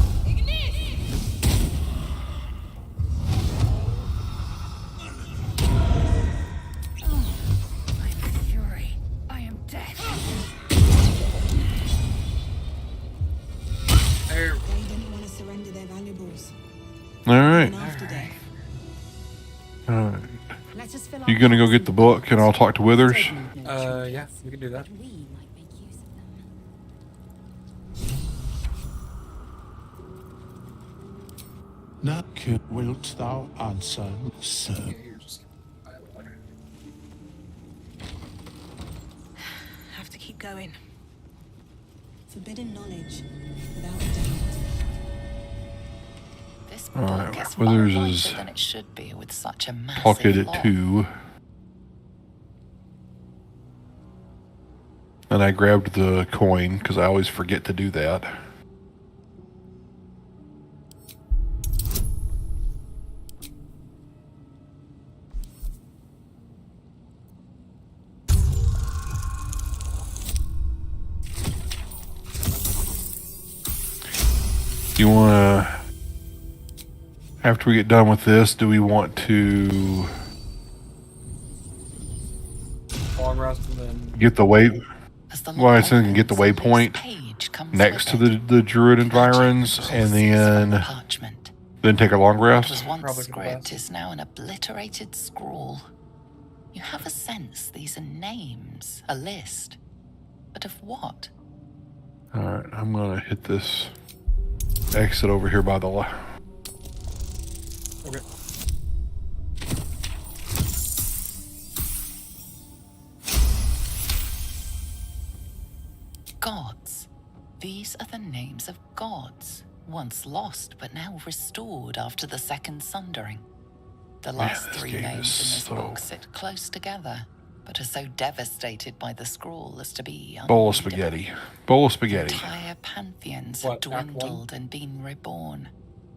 fury. I am death. There. They didn't want to surrender their valuables. All right. Even after death. All right. Let us fill You our gonna go cups get and the book and I'll talk to Withers? Yeah, we can do that. We might make use of them. Now, wilt thou answer, sir? Yeah, you're just. have to keep going. Forbidden knowledge without doubt. This All book right, is Withers far is lighter than it should be with such a massive Talking at log. 2. And I grabbed the coin because I always forget to do that. You want to, after we get done with this, do we want to Long rest and then get the way? As the Well, I log said can get the opens, a loose waypoint page comes next to with the druid it, environs, purging and pulses from the then parchment. take a long What was rest. once Probably for the script best. is now an obliterated scrawl. You have a sense these are names, a list. But of what? All right, I'm gonna hit this exit over here by the. okay. Gods. These are the names of gods, once lost but now restored after the Second Sundering. The last this three game names in is this so- book sit close together, but are so devastated by the scroll as to be Bowl of unreadable. spaghetti. Bowl of spaghetti. Entire pantheons What, have Act One? dwindled and been reborn.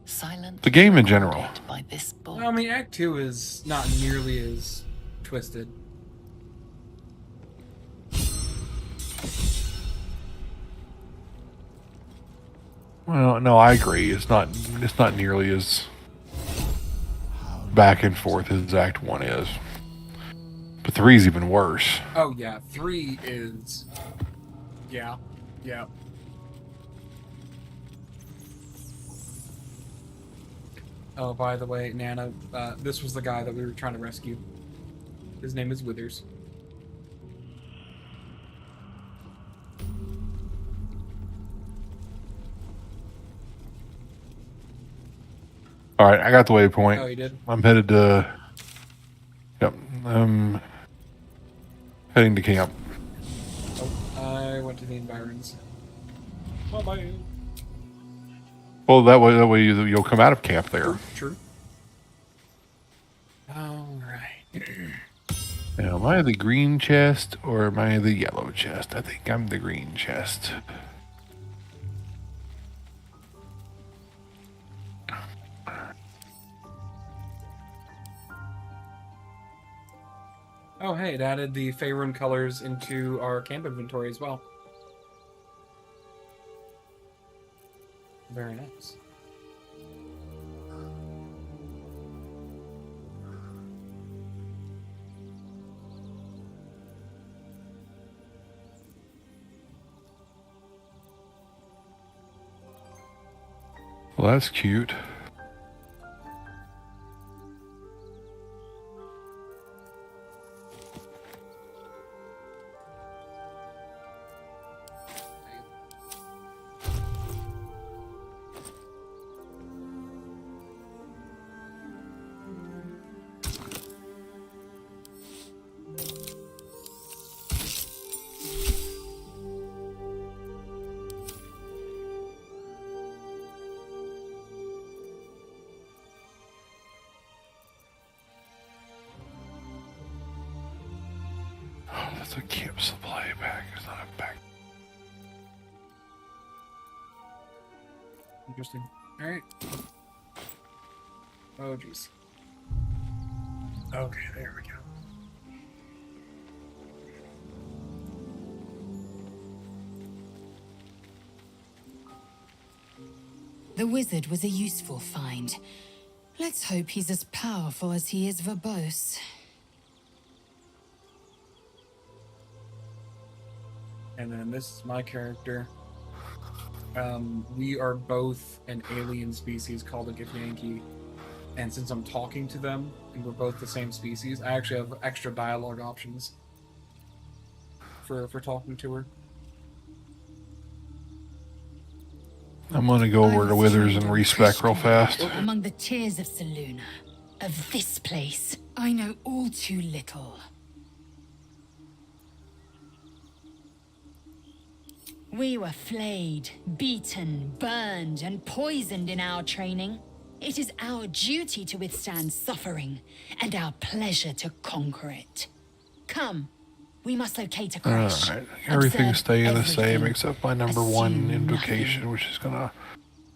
Silent. The game in general. By this book. I mean, Act 2 is not nearly as twisted. Well, no, I agree. It's not nearly as back and forth as Act 1 is. But 3's even worse. Oh yeah, 3 is. Yeah, yeah. Oh, by the way, Nana, this was the guy that we were trying to rescue. His name is Withers. All right, I got the waypoint. Oh, you did? I'm headed to. Yep, I'm heading to camp. Oh, I went to the environs. Bye-bye. Well, that way you'll come out of camp there. True. All right. Now, am I the green chest or am I the yellow chest? I think I'm the green chest. Oh, hey, it added the Faerun colors into our camp inventory as well. Very nice. Well, that's cute. Oh, that's a camp supply bag. It's not a bag. Interesting. All right. Oh, jeez. Okay, there we go. The wizard was a useful find. Let's hope he's as powerful as he is verbose. And then this is my character. We are both an alien species called a Githyanki. And since I'm talking to them, and we're both the same species, I actually have extra dialogue options for talking to her. I'm gonna go over to Withers and respec real fast. Among the tears of Selûne, of this place, I know all too little. We were flayed, beaten, burned, and poisoned in our training. It is our duty to withstand suffering, and our pleasure to conquer it. Come, We must locate a crash. Alright, everything's Observe staying the same everything. except my number one Assume invocation, nothing. which is gonna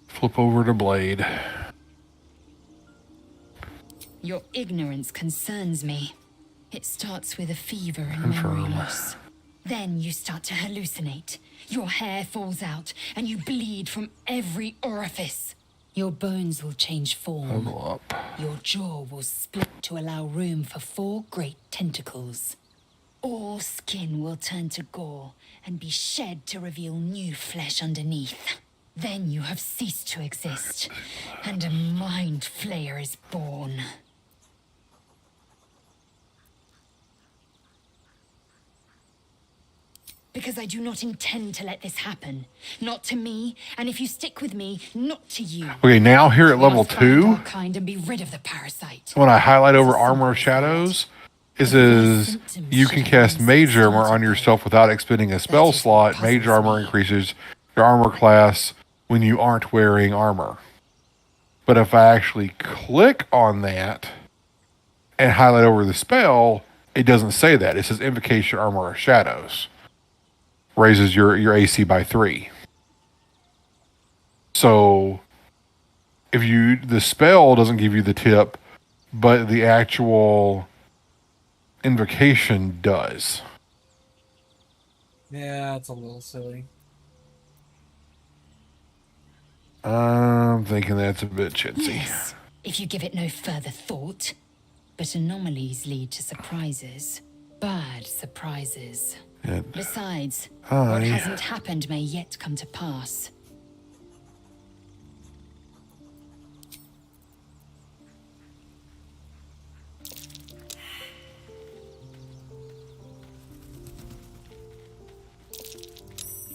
flip over to Blade. Your ignorance concerns me. It starts with a fever and Confirm. memory loss. Then you start to hallucinate. Your hair falls out, and you bleed from every orifice. Your bones will change form. Level up. Your jaw will split to allow room for 4 great tentacles. All skin will turn to gore and be shed to reveal new flesh underneath. Then you have ceased to exist, and a mind flayer is born. Because I do not intend to let this happen. Not to me, and if you stick with me, not to you. Okay, now here at We level must find 2, our kind and be rid of the parasite. when I highlight over Armor of Shadows, is you can cast Mage Armor on yourself without expending a spell slot. Mage Armor increases your armor class when you aren't wearing armor. But if I actually click on that and highlight over the spell, it doesn't say that. It says Invocation Armor of Shadows. Raises your AC by 3. So if the spell doesn't give you the tip, but the actual invocation does. Yeah, it's a little silly. I'm thinking that's a bit chintzy. Yes, if you give it no further thought. But anomalies lead to surprises. Bad surprises. Besides, what hasn't happened may yet come to pass.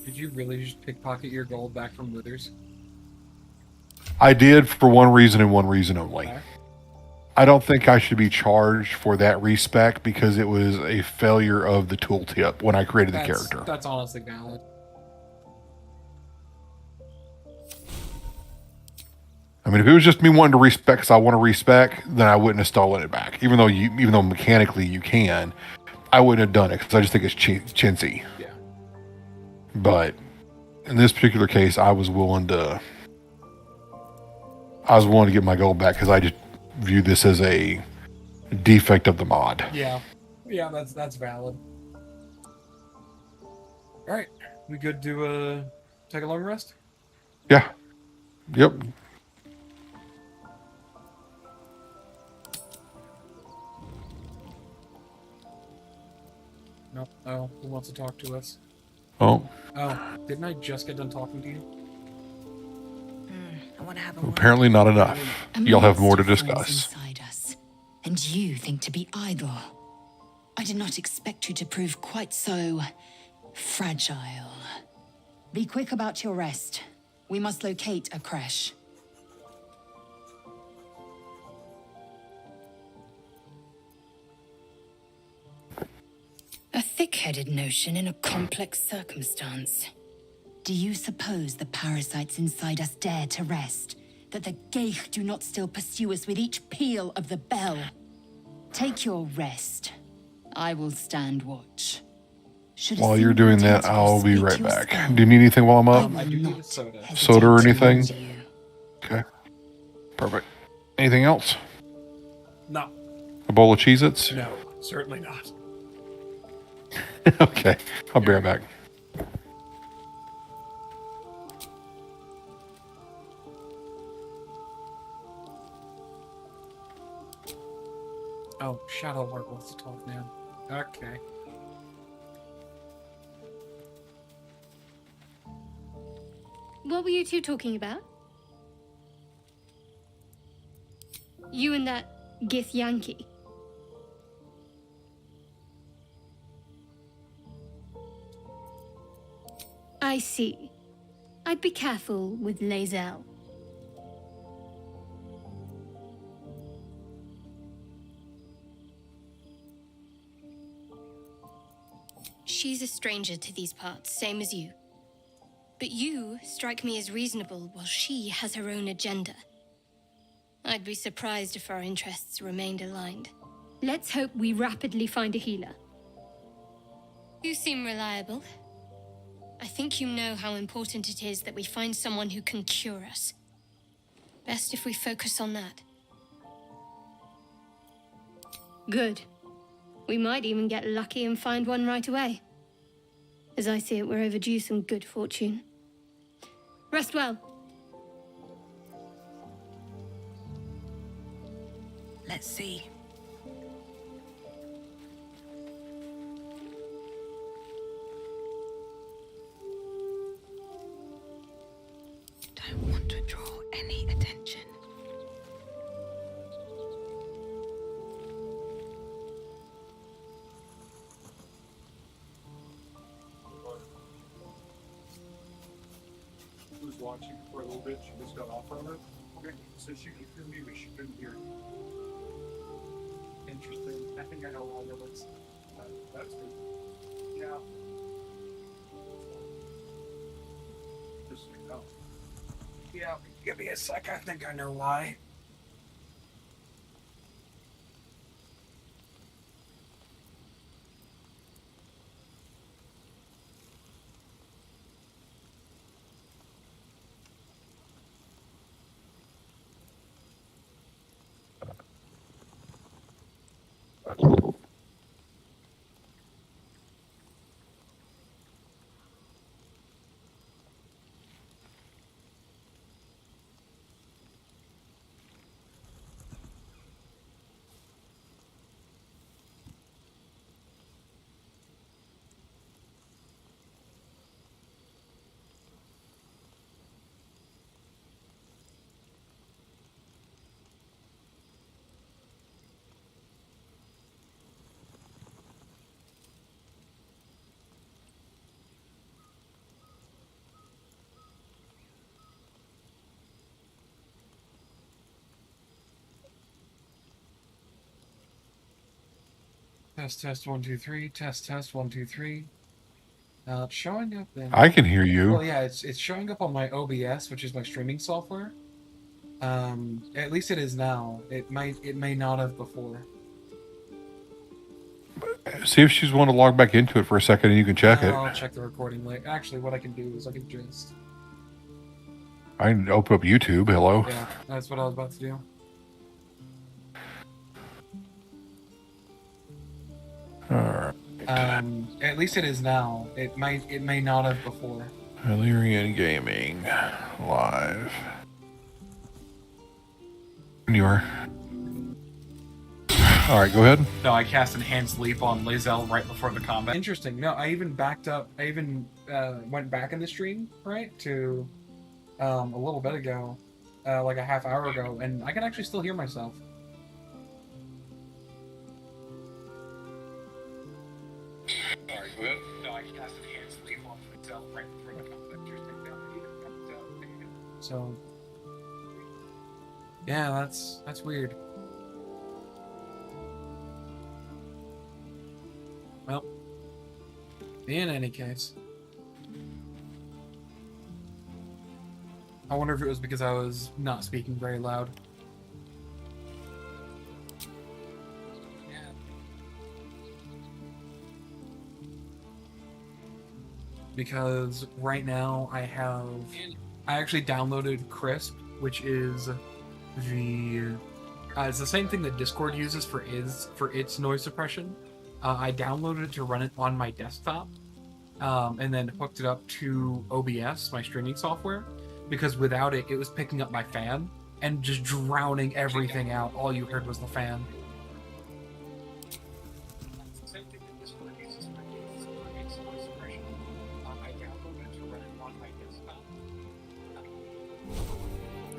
Did you really just pickpocket your gold back from Withers? I did for one reason and one reason only. Okay. I don't think I should be charged for that respec because it was a failure of the tooltip when I created the character. That's honestly valid. I mean, if it was just me wanting to respec because I want to respec, then I wouldn't have stolen it back. Even though mechanically you can, I wouldn't have done it because I just think it's chintzy. Yeah. But in this particular case, I was willing to get my gold back because I just view this as a defect of the mod. Yeah. Yeah, that's valid. Alright. We good to take a long rest? Yeah. Yep. Nope. Oh, who wants to talk to us? Oh, Oh, didn't I just get done talking to you? I want to have a word. apparently not enough. You'll have more to discuss. Inside us, and you think to be idle. I did not expect you to prove quite so fragile. Be quick about your rest. We must locate a crash. A thick-headed notion in a complex circumstance. Do you suppose the parasites inside us dare to rest? That the Geich do not still pursue us with each peal of the bell? Take your rest. I will stand watch. Should a While you're single doing that, tentacle I'll be speak right your back. spell, Do you need anything while I'm I up? will I do need a not soda. hesitate Soda or to anything? use you. Okay. Perfect. Anything else? No. A bowl of Cheez-Its? No, certainly not. Okay. I'll be right back. Oh, Shadowheart wants to talk now. Okay. What were you two talking about? You and that Gith Yankee. I see. I'd be careful with Lae'zel. She's a stranger to these parts, same as you. But you strike me as reasonable while she has her own agenda. I'd be surprised if our interests remained aligned. Let's hope we rapidly find a healer. You seem reliable. I think you know how important it is that we find someone who can cure us. Best if we focus on that. Good. We might even get lucky and find one right away. As I see it, we're overdue some good fortune. Rest well. Let's see. Don't want to draw any attention. Was watching for a little bit. She just got off from it. Okay, so she could hear me, but she couldn't hear me. Interesting. I think I know all of it. That's good. Yeah. Just oh. Yeah. Give me a sec. I think I know why. Test 1 2 3. Test 1 2 3. It's showing up in. I can hear you. Well, yeah, it's showing up on my OBS, which is my streaming software. At least it is now. It may not have before. See if she's want to log back into it for a second, and you can check it. I'll check the recording later. Actually, what I can do is I can just. I can open up YouTube. Hello. Yeah, that's what I was about to do. Alright. At least it is now. It may not have before. Illyrian Gaming live. You are. All right, go ahead. No, I cast Enhanced Leap on Lae'zel right before the combat. Interesting. No, I even backed up. I even went back in the stream, right, to a little bit ago, like a half hour ago, and I can actually still hear myself. Sorry, go ahead. No, I cast Enhanced Leap on Lae'zel right before the combat. So, yeah, that's weird. Well, in any case, I wonder if it was because I was not speaking very loud. Yeah. Because right now I actually downloaded Crisp, which is it's the same thing that Discord uses for its noise suppression. I downloaded it to run it on my desktop, and then hooked it up to OBS, my streaming software, because without it, it was picking up my fan and just drowning everything out. All you heard was the fan.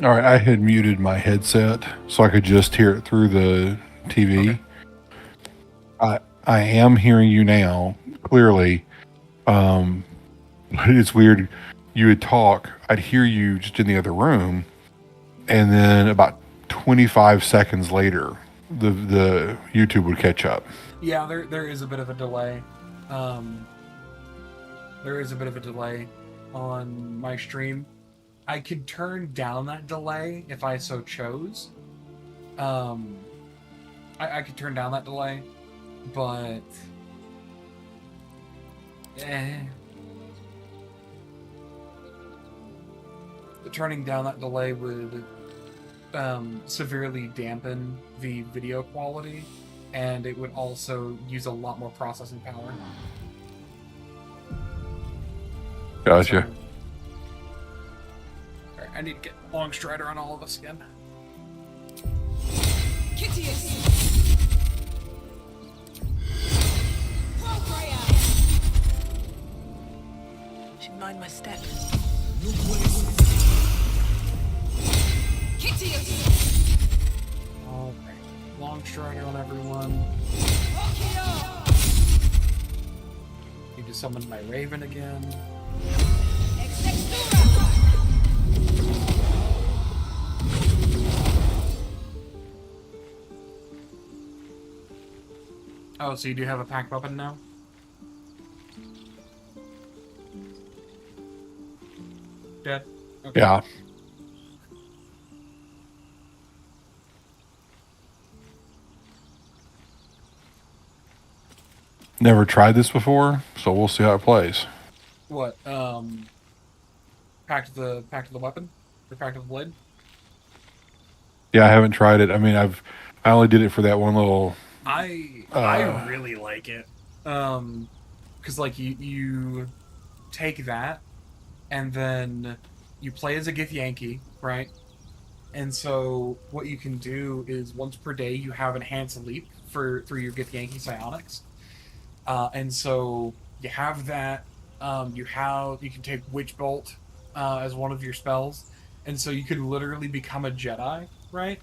All right, I had muted my headset so I could just hear it through the TV. Okay. I am hearing you now clearly. It's weird. You would talk, I'd hear you just in the other room, and then about 25 seconds later, the YouTube would catch up. Yeah, there is a bit of a delay. There is a bit of a delay on my stream. I could turn down that delay if I so chose. I could turn down that delay, but Turning down that delay would severely dampen the video quality, and it would also use a lot more processing power. Gotcha. Alright, I need to get Longstrider on all of us again. Should mind my step. Alright, Longstrider on everyone. Need to summon my Raven again. Oh, so you do have a pack weapon now? Dead? Okay. Yeah. Never tried this before, so we'll see how it plays. What? Pack to the weapon? Or pack to the blade? Yeah, I haven't tried it. I mean, I only did it for that one little. I really like it. Because like you take that, and then you play as a Githyanki, right? And so what you can do is once per day you have Enhanced Leap through your Githyanki psionics. And so you have that. You can take Witch Bolt as one of your spells, and so you can literally become a Jedi, right?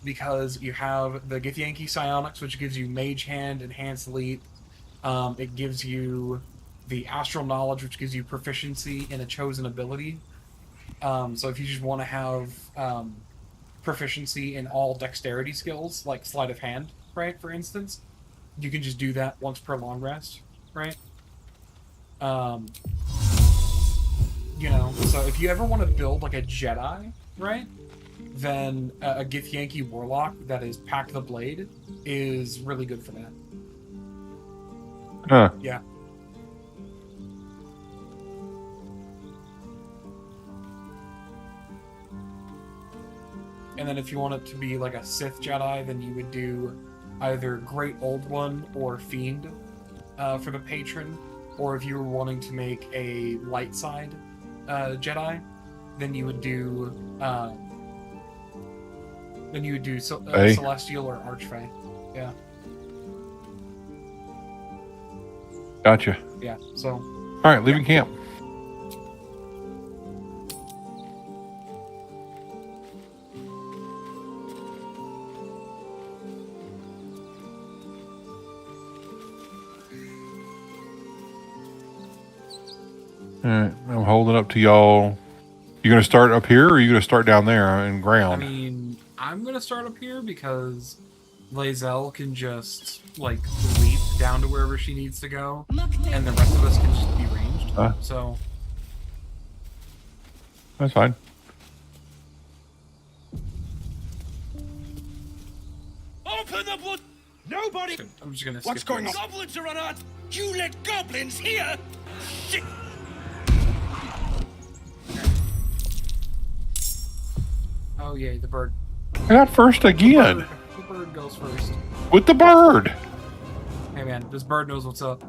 Because you have the Githyanki psionics, which gives you Mage Hand, Enhanced Leap. It gives you the Astral Knowledge, which gives you proficiency in a chosen ability. So if you just want to have proficiency in all dexterity skills, like Sleight of Hand, right, for instance, you can just do that once per long rest, right? You know, so if you ever want to build like a Jedi, right, then a Githyanki Warlock that is Pack the Blade is really good for that. Huh. Yeah. And then if you want it to be like a Sith Jedi, then you would do either Great Old One or Fiend for the patron. Or if you were wanting to make a light side Jedi, then you would do Celestial or Archfey. Yeah. Gotcha. Yeah. So. All right, leaving camp. All right, I'm holding up to y'all. You gonna start up here, or are you gonna start down there in ground? I mean, I'm gonna start up here because Lae'zel can just like leap down to wherever she needs to go, and the rest of us can just be ranged. So that's fine. Open the blood! Nobody! I'm just gonna. What's going on? Goblins are on our... You let goblins here? Shit! Oh yay, the bird. I got first again. The bird goes first. With the bird. Hey man, this bird knows what's up.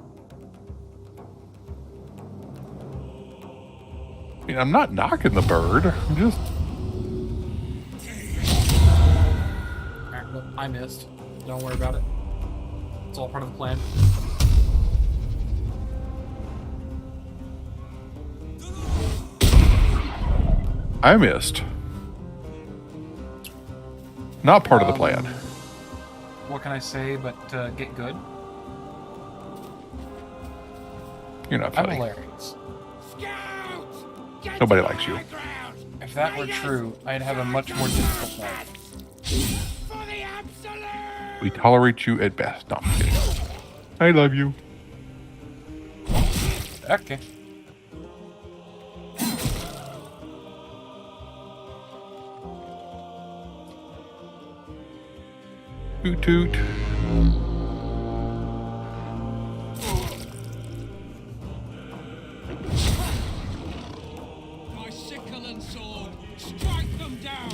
I mean, I'm not knocking the bird. I'm just. Alright, well, I missed. Don't worry about it. It's all part of the plan. I missed. Not part of the plan. What can I say but get good? You're not I'm funny. hilarious. Nobody likes you. If that were true, I'd have a much more difficult life. We tolerate you at best. No, I'm kidding. I love you. Okay. Toot toot. down.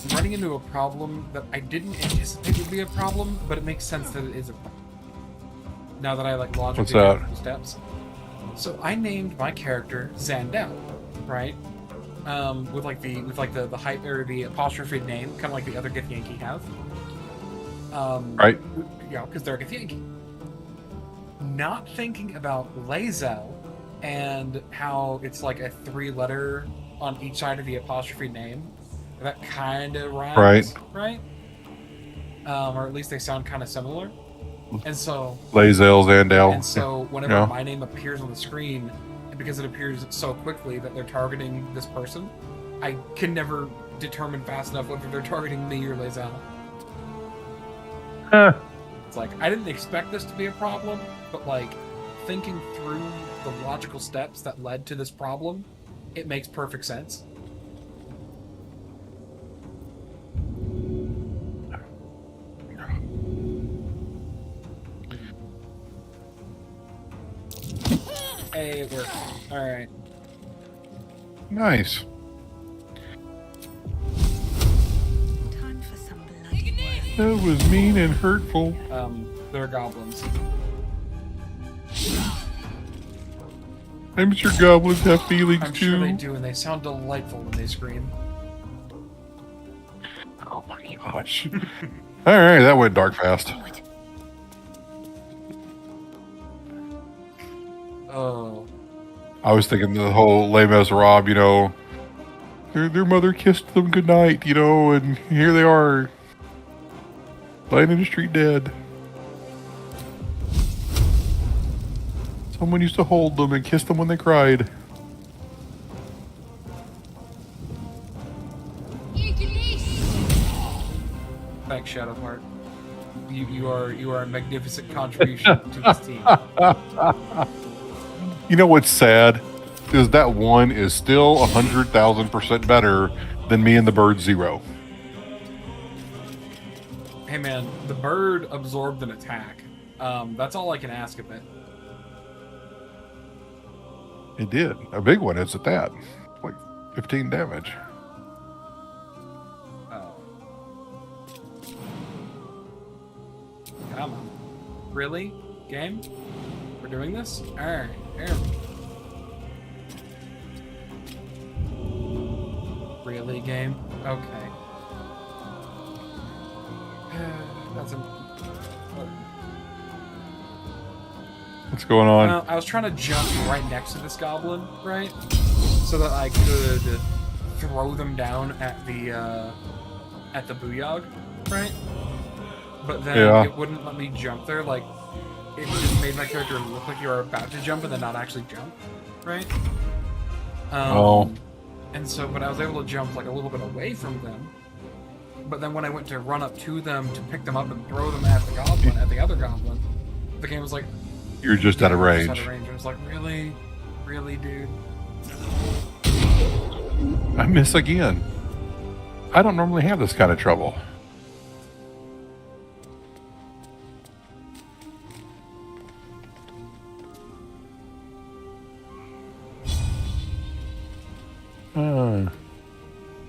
I'm running into a problem that I didn't anticipate would be a problem, but it makes sense that it is a problem. Now that I like logically What's that? go through steps. So I named my character Zandel, right? With the hype or the apostrophe name, kind of like the other Githyanki have. Right. Yeah, because they're Githyanki. Not thinking about Lae'zel and how it's like a 3-letter on each side of the apostrophe name. That kind of rhymes, right? Or at least they sound kind of similar. And so Lae'zel, Zandel. And so whenever Yeah. my name appears on the screen, and because it appears so quickly that they're targeting this person, I can never determine fast enough whether they're targeting me or Lae'zel. It's like, I didn't expect this to be a problem, but like, thinking through the logical steps that led to this problem, it makes perfect sense. Hey, it worked. Alright. Nice. Time for some bloody work. That was mean and hurtful. They're goblins. I'm sure goblins have feelings I'm too. sure they do, and they sound delightful when they scream. Oh my gosh. Alright, that went dark fast. Oh. I was thinking the whole Les Miserables, you know, their mother kissed them goodnight, you know, and here they are, laying in the street dead. Someone used to hold them and kiss them when they cried. Thanks, Shadowheart. You are a magnificent contribution to this team. You know what's sad is that one is still 100,000% better than me and the bird 0. Hey man, the bird absorbed an attack. That's all I can ask of it. It did. A big one is at that. Like 15 damage. Oh. Come on. Really? Game? We're doing this? Alright, here. Really, game? Okay. That's a... What's going on? I was trying to jump right next to this goblin, right? So that I could throw them down at the booyog, right? But then it wouldn't let me jump there. Like, it just made my character look like you were about to jump and then not actually jump, right? And so, but I was able to jump like a little bit away from them. But then when I went to run up to them to pick them up and throw them at the goblin, at the other goblin, the game was like, You're just out of range. Just out of range. I was like, really? Really, dude? I miss again. I don't normally have this kind of trouble.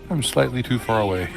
I'm slightly too far away.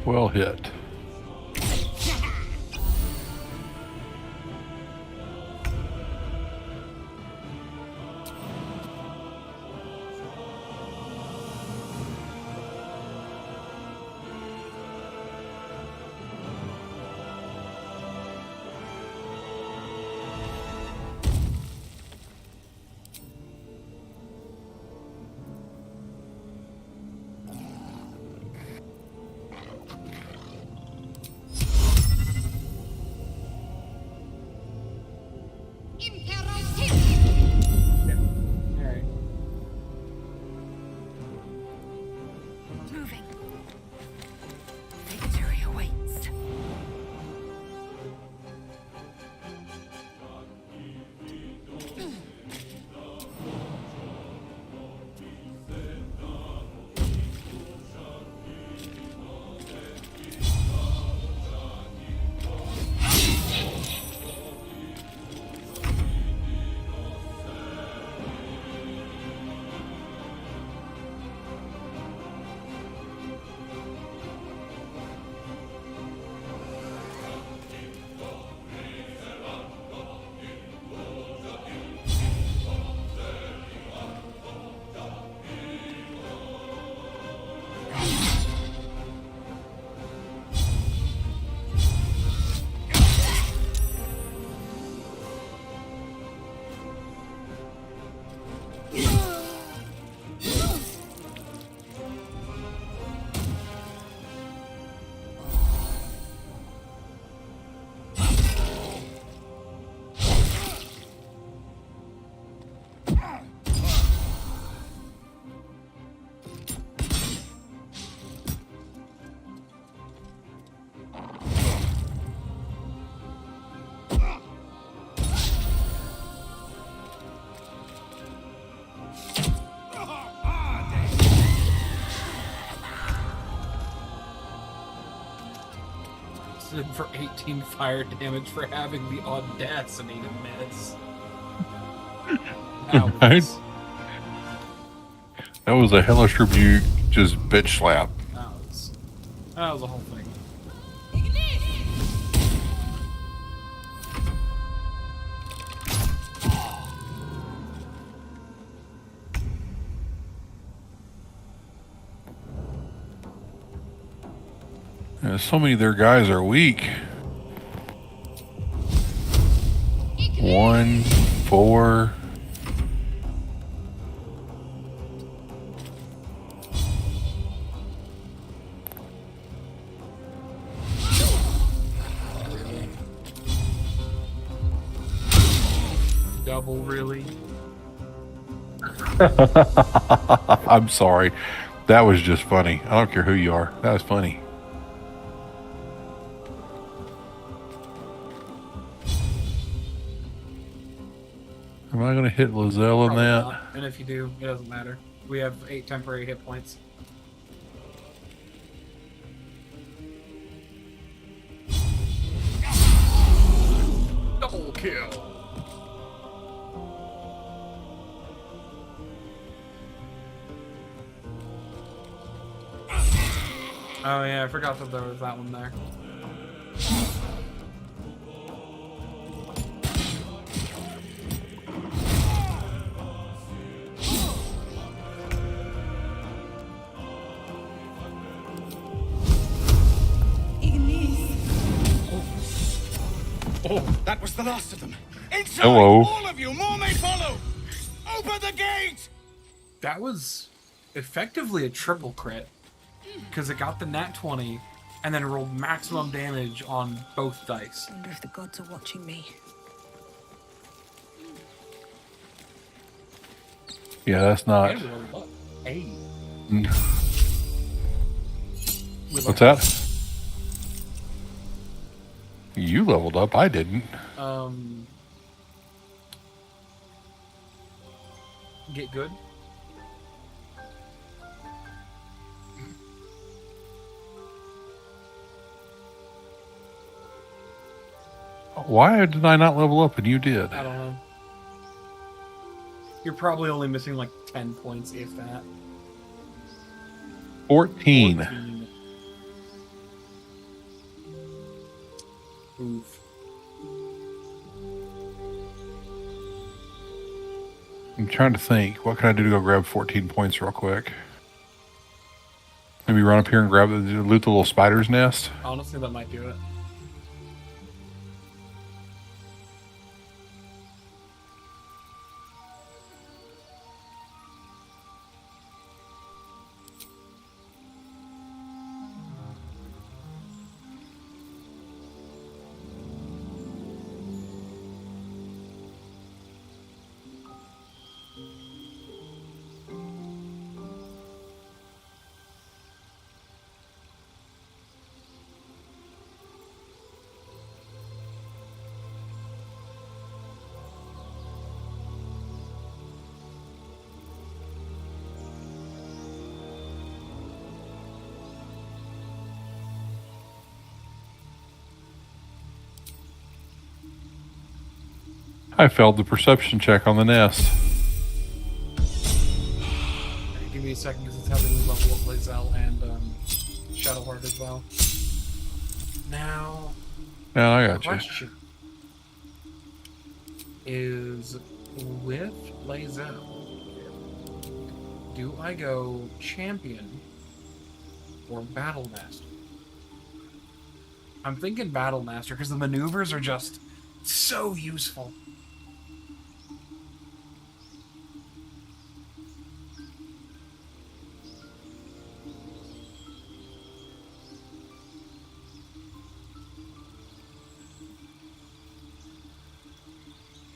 Well hit. Alright. Moving. Victory awaits. For 18 fire damage for having the audacity to miss. Right? That was a hellish rebuke, just bitch slap. That was the whole thing. So many of their guys are weak. 1, 4. Double, really? I'm sorry. That was just funny. I don't care who you are. That was funny. Am I going to hit Lizelle in Probably that? not. And if you do, it doesn't matter. We have 8 temporary hit points. Double kill. Oh yeah, I forgot that there was that one there. Oh, that was the last of them. Inside, Hello. all of you. More may follow. Open the gate. That was effectively a triple crit because it got the nat 20 and then rolled maximum damage on both dice. I wonder if the gods are watching me. Yeah, that's not. And we rolled up. Hey. What's that? You leveled up. I didn't. Get good. Why did I not level up and you did? I don't know. You're probably only missing like 10 points, if that. 14. Oof. I'm trying to think. What can I do to go grab 14 points real quick? Maybe run up here and grab loot the little spider's nest. Honestly, that might do it. I failed the perception check on the nest. Give me a second because it's having me level up Lae'zel and Shadowheart as well. Now, Yeah, I the got you. question is, with Lae'zel, do I go champion or battle master? I'm thinking battle master because the maneuvers are just so useful.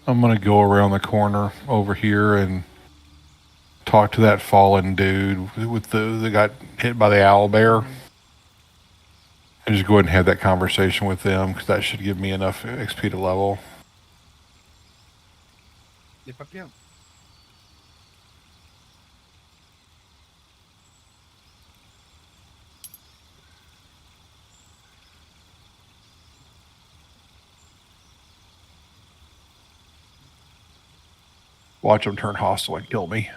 I'm gonna go around the corner over here and talk to that fallen dude with that got hit by the owl bear, and just go ahead and have that conversation with them because that should give me enough XP to level. Yep. Watch them turn hostile and kill me.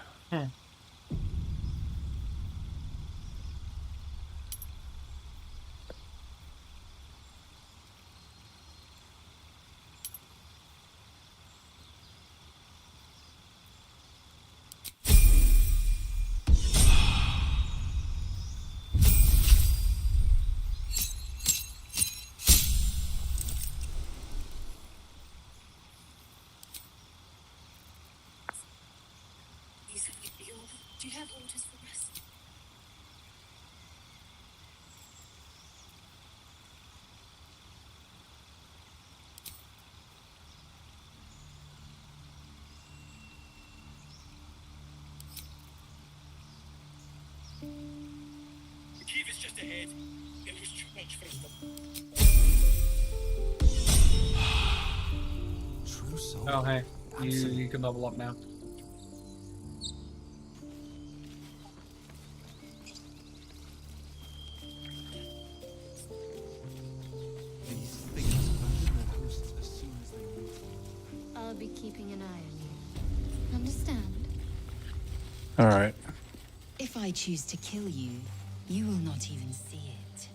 Do you have orders for us? The cave is just ahead. It was too much for us to... True soul. Oh, hey. You can level up now. These things abandon their hosts as soon as they move. I'll be keeping an eye on you. Understand? All right. If I choose to kill you, you will not even see it.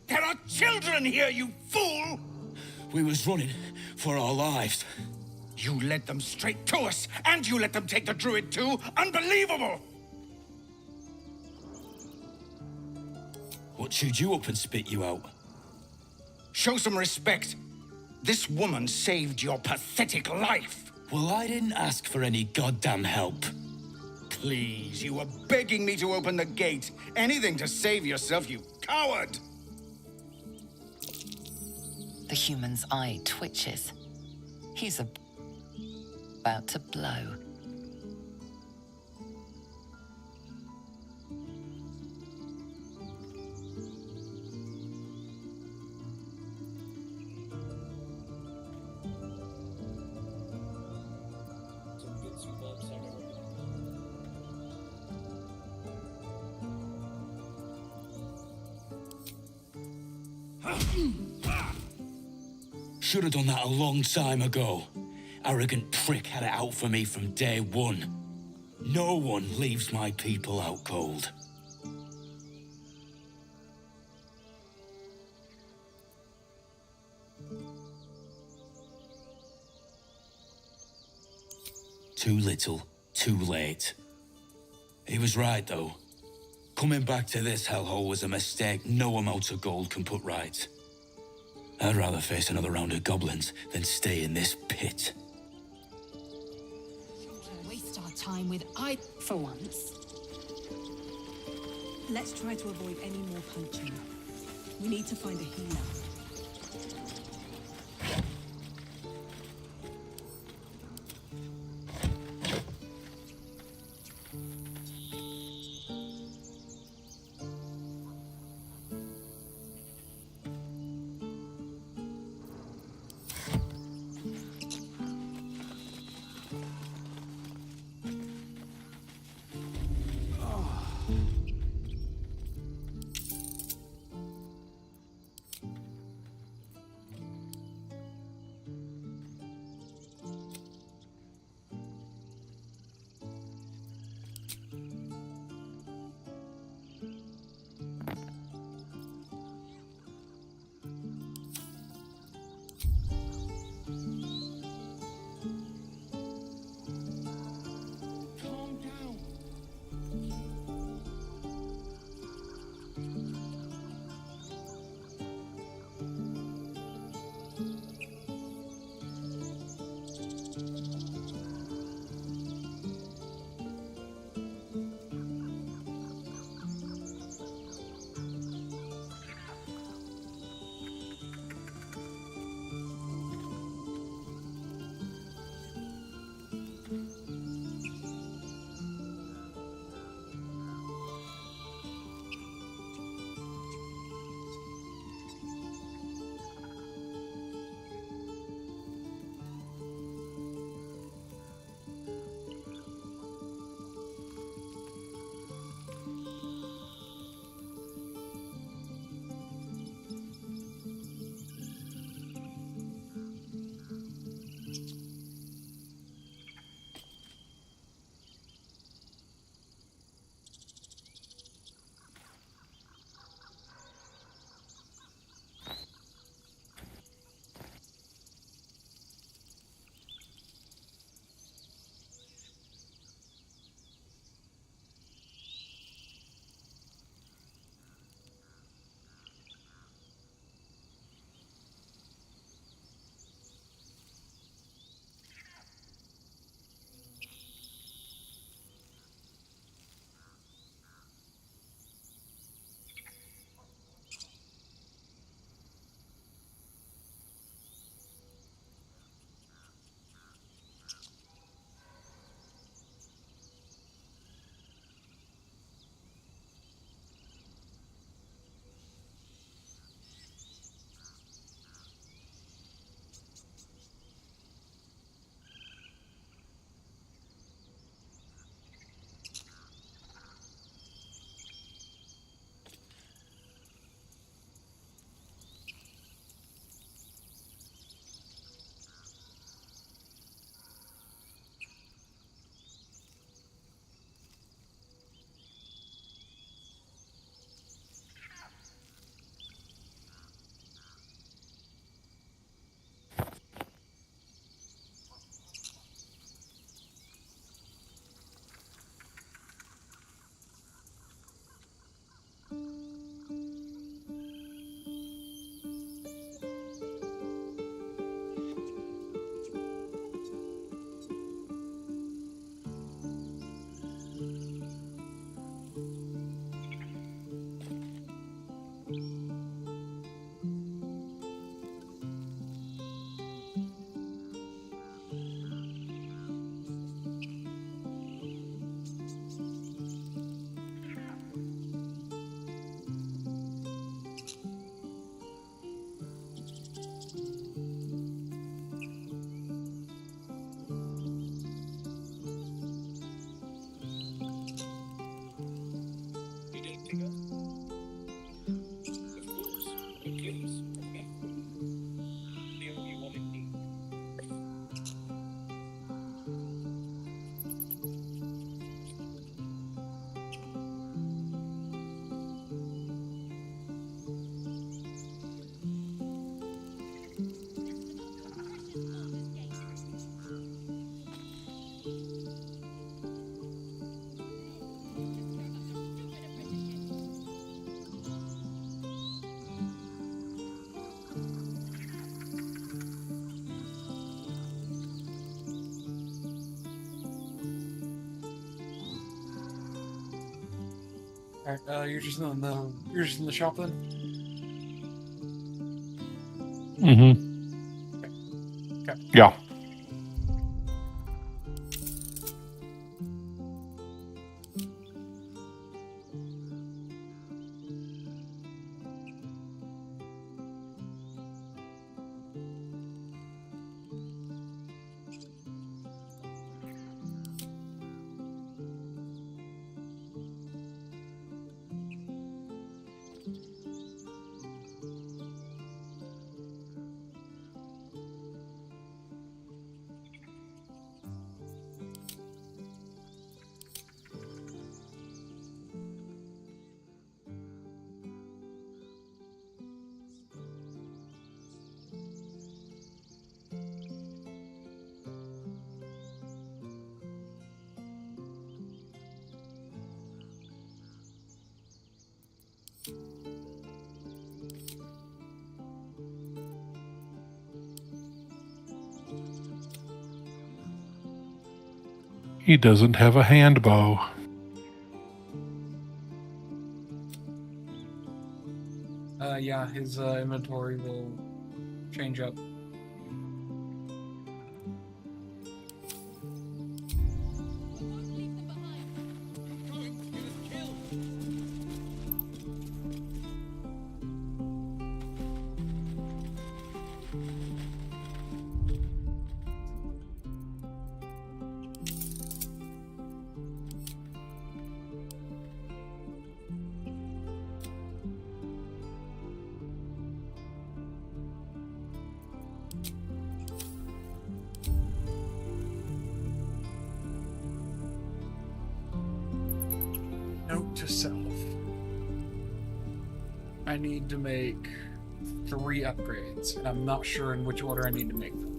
There are children here, you fool! We was running for our lives. You led them straight to us, and you let them take the druid too? Unbelievable! What chewed you up and spit you out? Show some respect. This woman saved your pathetic life. Well, I didn't ask for any goddamn help. Please, you were begging me to open the gate. Anything to save yourself, you coward! The human's eye twitches. He's about to blow. Should have done that a long time ago. Arrogant prick had it out for me from day one. No one leaves my people out cold. Too little, too late. He was right, though. Coming back to this hellhole was a mistake no amount of gold can put right. I'd rather face another round of goblins than stay in this pit. Waste our time with for once. Let's try to avoid any more punching. We need to find a healer. Alright, you're just in the shop then? Mm-hmm. Okay. Yeah. He doesn't have a hand bow. Yeah, his inventory will change up. Note to self. I need to make 3 upgrades, and I'm not sure in which order I need to make them.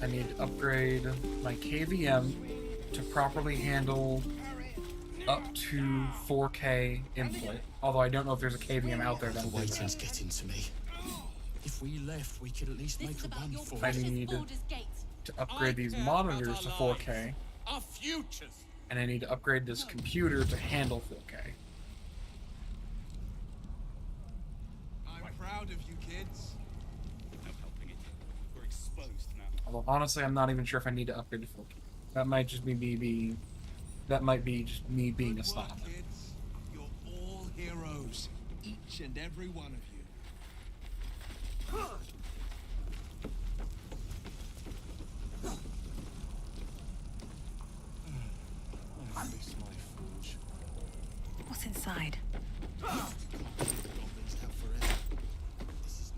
I need to upgrade my KVM to properly handle up to 4K input. Although I don't know if there's a KVM out there that will do that. Waiting's getting to me. If we left, we could at least make a run for it. I need to upgrade these monitors to 4K. Our futures. And I need to upgrade this computer to handle 4K. I'm proud of you kids. No helping it. We're exposed now. Although honestly, I'm not even sure if I need to upgrade to 4K. That might just be me being. That might be just me being a snob. Kids, you're all heroes. Each and every one of you. I miss my forge. What's inside? Goblins have forever. This is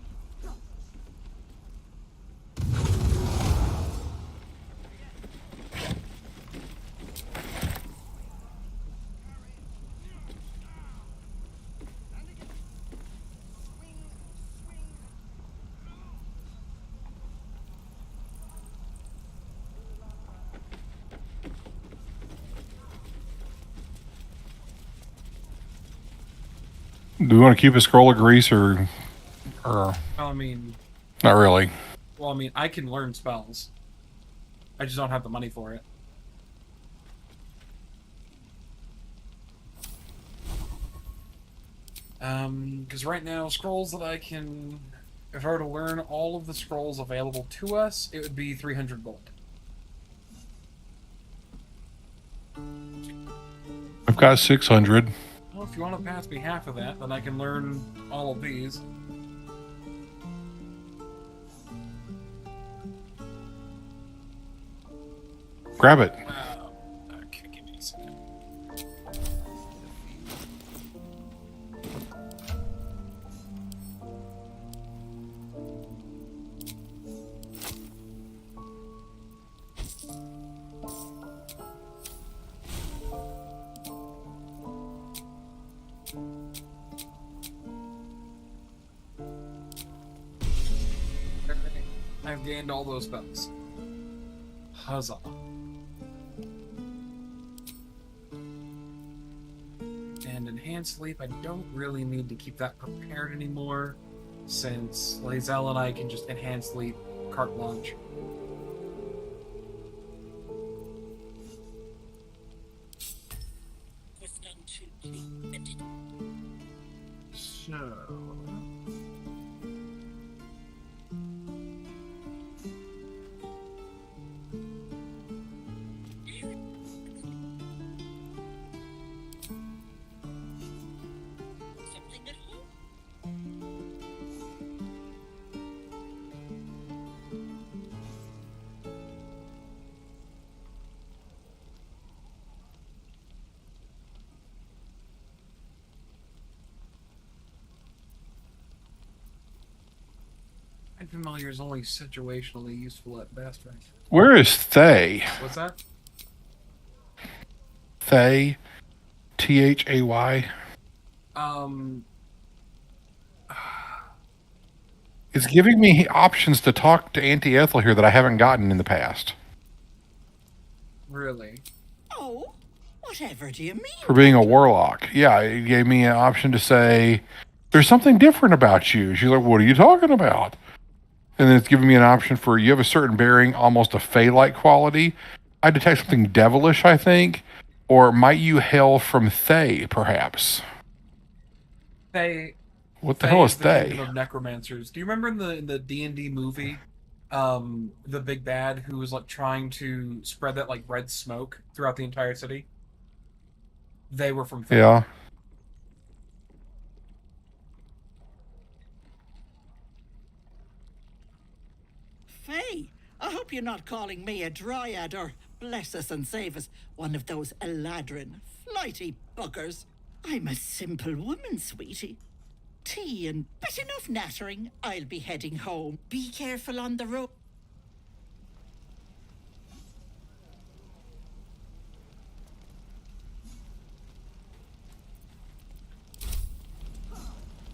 Do we want to keep a scroll of grease or I mean, not really? well, I mean, I can learn spells. I just don't have the money for it. Because right now, scrolls that I can, if I were to learn all of the scrolls available to us, it would be 300 gold. I've got 600. Well, if you want to pass me half of that, then I can learn all of these. Grab it. Okay, give me a second. I've gained all those spells. Huzzah. And Enhanced Sleep, I don't really need to keep that prepared anymore, since Lae'zel and I can just Enhanced Sleep carte blanche. Familiar is only situationally useful at best, right? Where is Thay? What's that? Thay? Thay? It's giving me options to talk to Auntie Ethel here that I haven't gotten in the past. Really? Oh, whatever do you mean? For being a warlock. Yeah, it gave me an option to say, there's something different about you. She's like, what are you talking about? And then it's giving me an option for, you have a certain bearing, almost a Fey-like quality. I detect something devilish, I think. Or might you hail from Thay, perhaps? Thay. What the hell is the Thay? kingdom of necromancers. Do you remember in the D&D movie, the big bad who was like trying to spread that like red smoke throughout the entire city? They were from Thay. Yeah. Faye, I hope you're not calling me a dryad or, bless us and save us, one of those Eladrin, flighty buggers. I'm a simple woman, sweetie. Tea and bit enough nattering. I'll be heading home. Be careful on the road.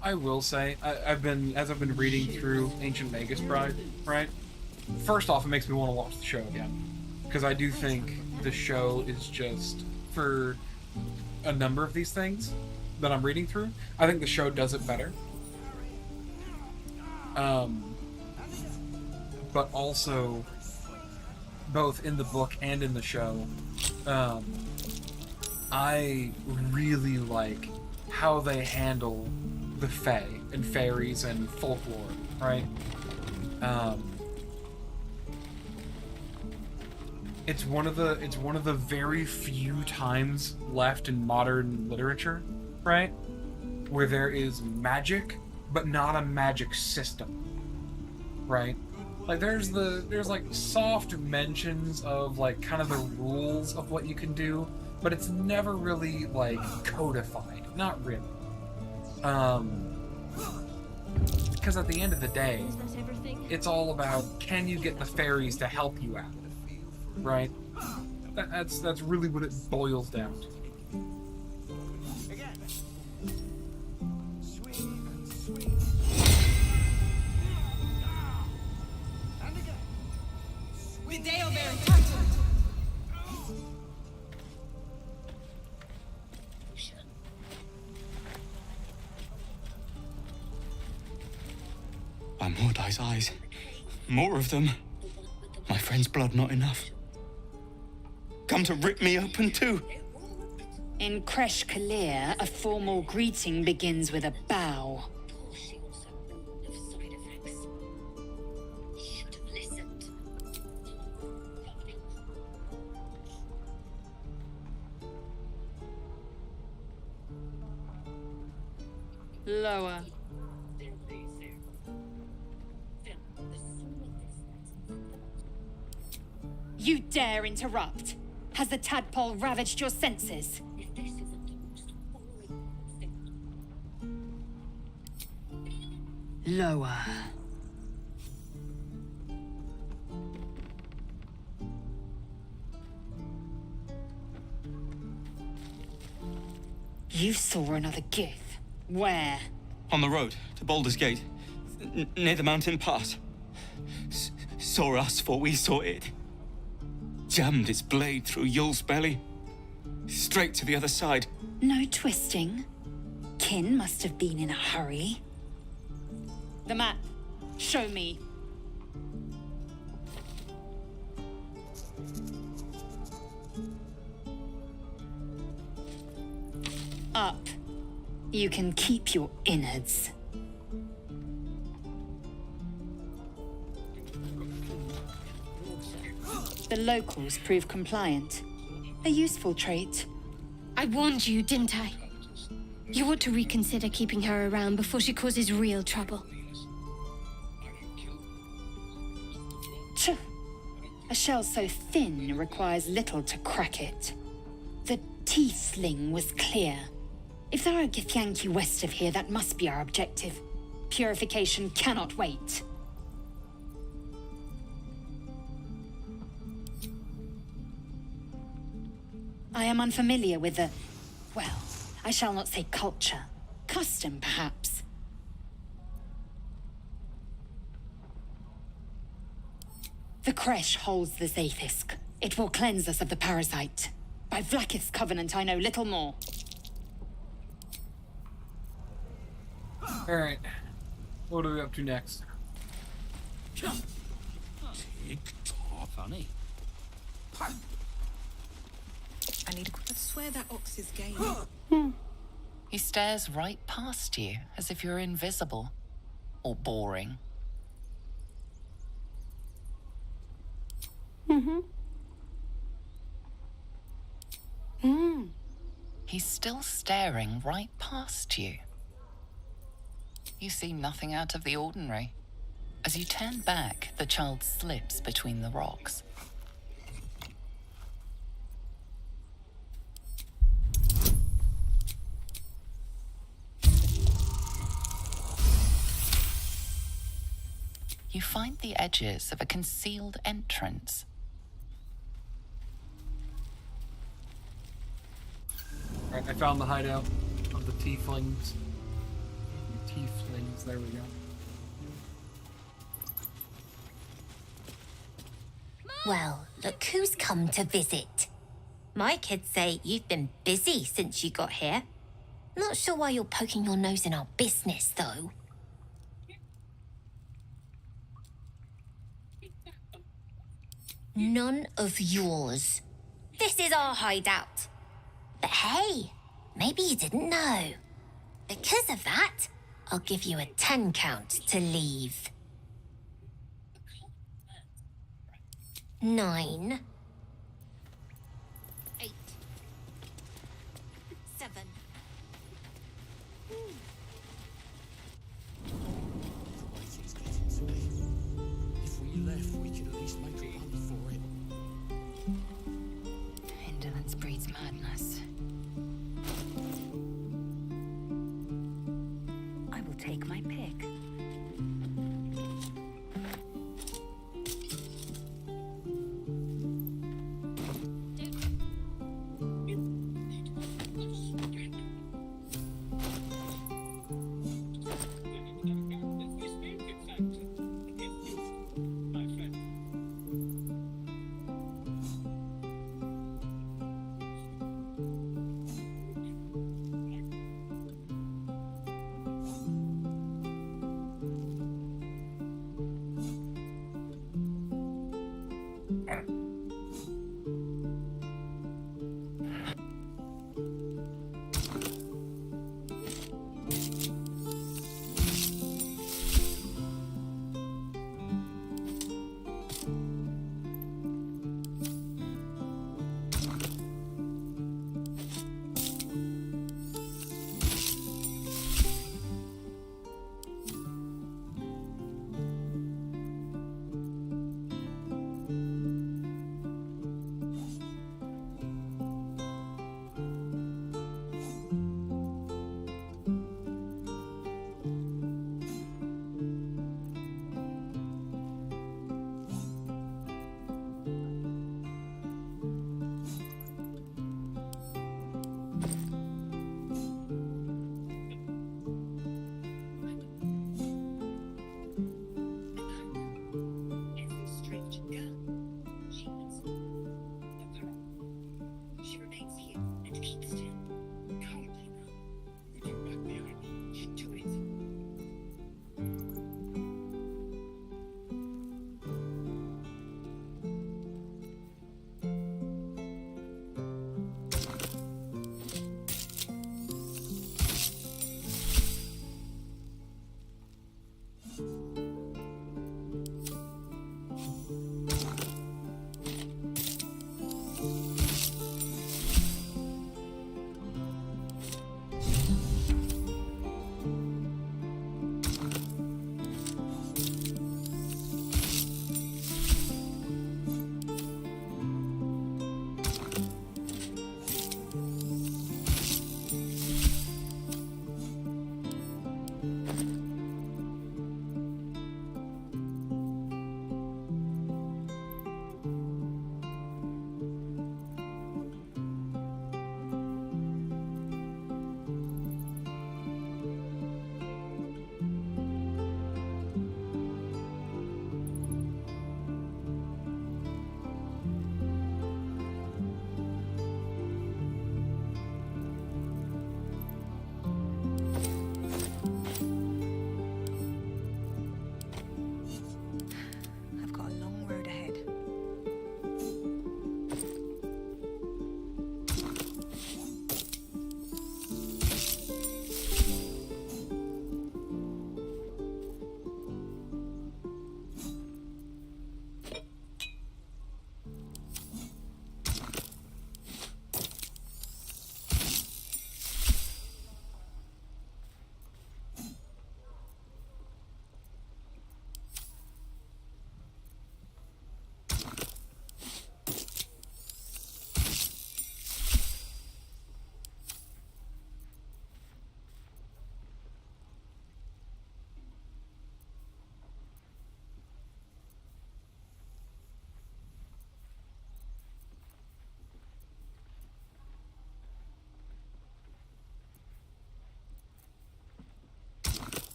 I will say, I've been reading through Ancient Magus Bride, right? First off, it makes me want to watch the show again. Because I do think the show is just, for a number of these things that I'm reading through, I think the show does it better. But also, both in the book and in the show, I really like how they handle the Fae and fairies and folklore, right? It's one of the very few times left in modern literature, right, where there is magic, but not a magic system, right? Like there's like soft mentions of like kind of the rules of what you can do, but it's never really like codified, not really. Because at the end of the day, it's all about, can you get the fairies to help you out? Right? That's really what it boils down to. By Mordai's eyes. More of them. My friend's blood not enough. Come to rip me open too. In Kresh Kalir, a formal greeting begins with a bow. Lower. You dare interrupt? Has the tadpole ravaged your senses? Lower. You saw another Gith. Where? On the road to Baldur's Gate, near the mountain pass. Saw us, for we saw it. Jammed its blade through Yul's belly. Straight to the other side. No twisting. Kin must have been in a hurry. The map. Show me. Up. You can keep your innards. The locals prove compliant. A useful trait. I warned you, didn't I? You ought to reconsider keeping her around before she causes real trouble. Tch. A shell so thin requires little to crack it. The tiefling was clear. If there are Githyanki west of here, that must be our objective. Purification cannot wait. I am unfamiliar with the... well, I shall not say culture. Custom, perhaps. The creche holds the Zaithisk. It will cleanse us of the parasite. By Vlaakith's covenant, I know little more. Alright. What are we up to next? Tick-tock. Funny. I need to swear that ox is game. He stares right past you, as if you're invisible. Or boring. He's still staring right past you. You see nothing out of the ordinary. As you turn back, the child slips between the rocks. You find the edges of a concealed entrance. Alright, I found the hideout of the tieflings. Tieflings, there we go. Well, look who's come to visit. My kids say you've been busy since you got here. Not sure why you're poking your nose in our business, though. None of yours. This is our hideout. But hey, maybe you didn't know. Because of that, I'll give you a 10 count to leave. 9. 8. 7. If we left, we could at least make a run for it. Indolence breeds madness. I will take my pick.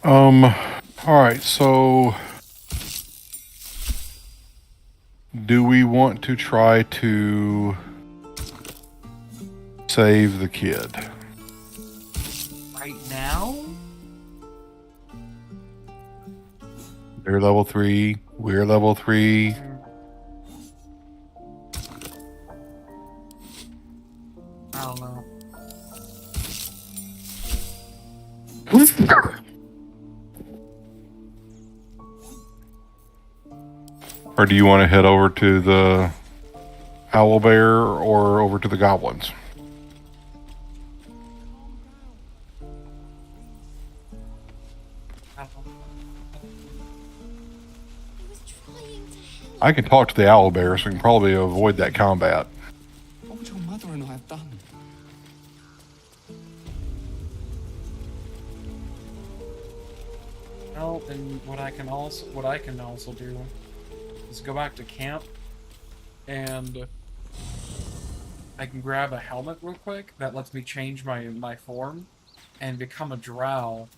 All right, so do we want to try to save the kid? Right now? They're level 3. We're level 3. I don't know. Or do you want to head over to the owlbear or over to the goblins? I can talk to the owlbear, so we can probably avoid that combat. What would your mother and I have done? Well, and what I can also do is go back to camp, and I can grab a helmet real quick that lets me change my form and become a drow.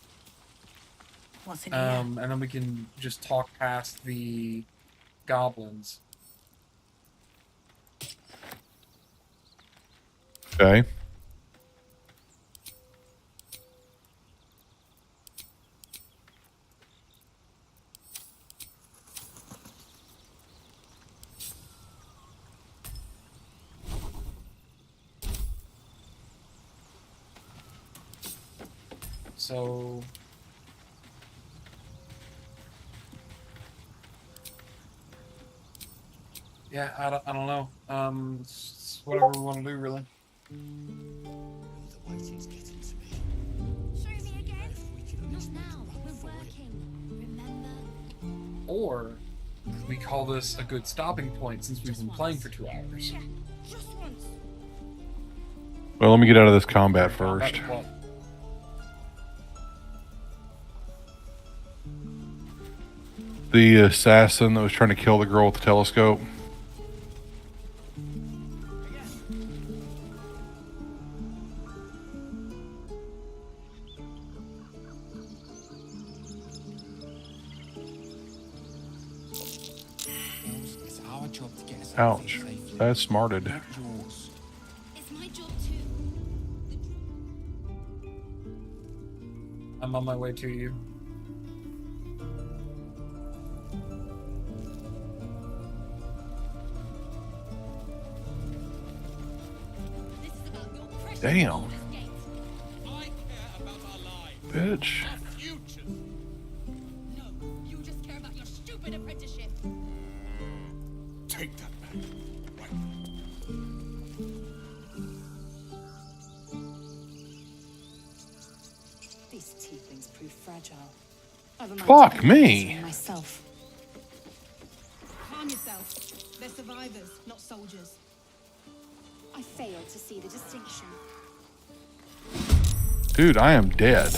What's in here? And then we can just talk past the goblins. Okay. So yeah, I don't know. It's whatever we want to do, really. The waiting's getting to me. Show me again. Not now. We're working. Remember? Or we call this a good stopping point since we've been playing for 2 hours. Just once. Well, let me get out of this combat first. Well, The assassin that was trying to kill the girl with the telescope. It's our job to get us Ouch. safely. That's smarted. Not yours. It's my job too. I'm on my way to you. This is about your precious Damn. estate. I care about our lives. Bitch. Our futures. No, you just care about your stupid apprenticeship. Take that back. Right. These tieflings prove fragile. I've a mind Fuck to me. myself. Calm yourself. They're survivors, not soldiers. I failed to see the distinction. Dude, I am dead.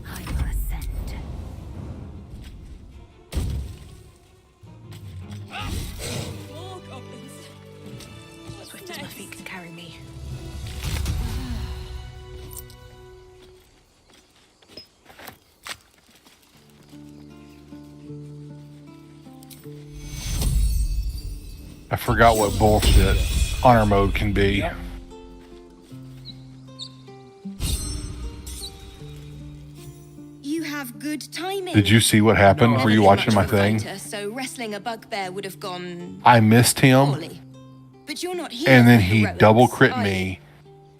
I will ascend. More goblins. Swift as my feet can carry me. I forgot what bullshit honor mode can be. Yep. You have good timing. Did you see what happened? No, Were you Never been watching my much of a thing? fighter, so wrestling a bugbear would have gone I missed him, poorly. But you're not here and then for he heroics, double crit are you? me,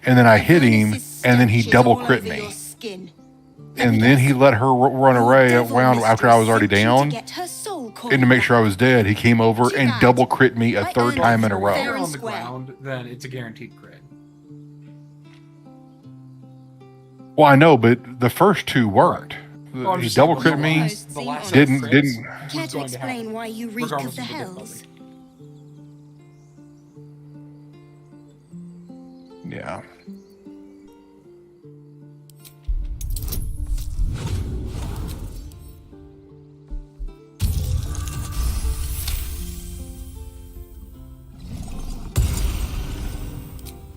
and then I hit him, and then he Stench is double all crit over me, your skin. and then he let her run away around after I was already down. Get her soul And to make sure I was dead, he came over Too and bad. double crit me a I third earned it time in a fair If row. you're and on the square. ground, then it's a guaranteed crit. Well, I know, but the first two weren't. Well, I'm He just double saying, crit the me. last- the last set of Didn't- crits didn't- was Care to going to happen, explain why you reek regardless of the of the dead hells? body. Yeah.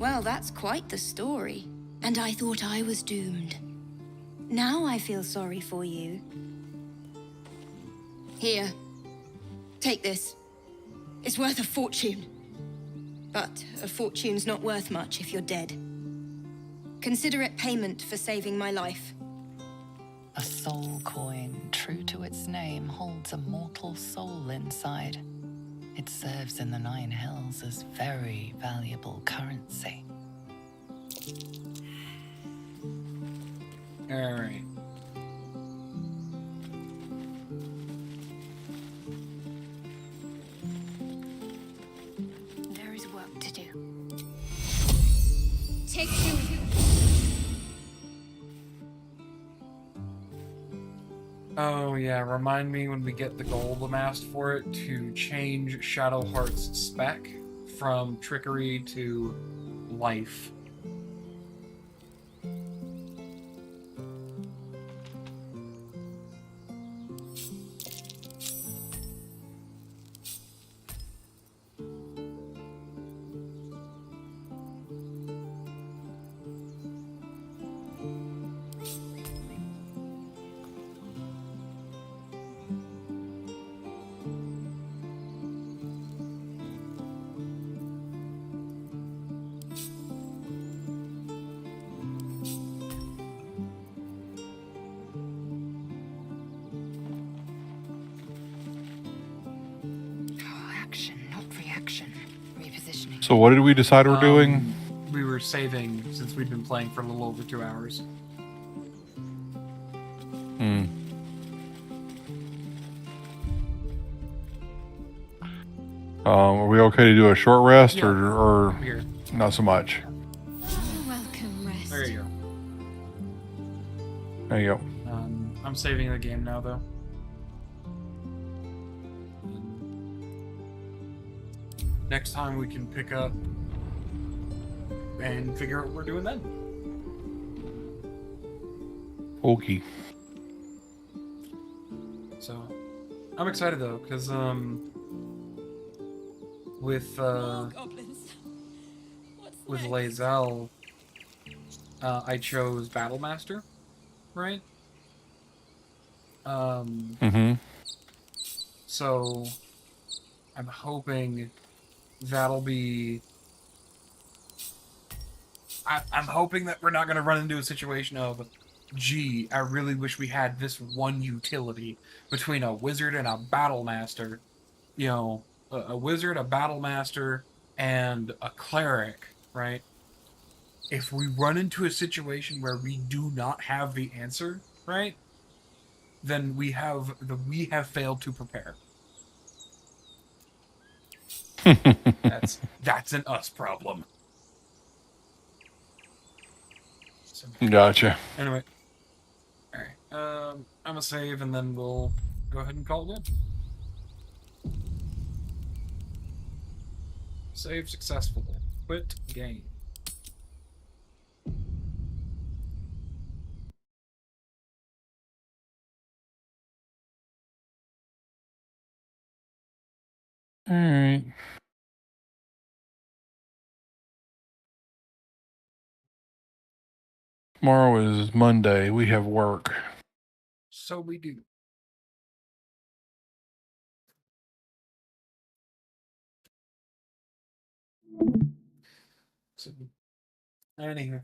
Well, that's quite the story. And I thought I was doomed. Now I feel sorry for you. Here. Take this. It's worth a fortune. But a fortune's not worth much if you're dead. Consider it payment for saving my life. A soul coin, true to its name, holds a mortal soul inside. It serves in the Nine Hells as very valuable currency. Alright. There is work to do. Take you. Oh yeah, remind me when we get the gold amassed for it to change Shadowheart's spec from trickery to life. Action, not reaction. Repositioning. So what did we decide we're doing? We were saving since we've been playing for a little over 2 hours. Are we okay to do a short rest Yeah. or Here. not so much? Welcome, rest. There you go. There you go. I'm saving the game now, though. Next time we can pick up and figure out what we're doing then. Okay. So, I'm excited though, because with Lae'zel, I chose Battlemaster, right? So I'm hoping that'll be. I'm hoping that we're not going to run into a situation of, gee, I really wish we had this one utility between a wizard and a battlemaster. You know, a wizard, a battlemaster, and a cleric, right? If we run into a situation where we do not have the answer, right? Then we have failed to prepare. That's an us problem. So, Gotcha. anyway, all right. I'm gonna save and then we'll go ahead and call it in. Save successful. Quit game. All right. Tomorrow is Monday. We have work. So we do. So, anywho.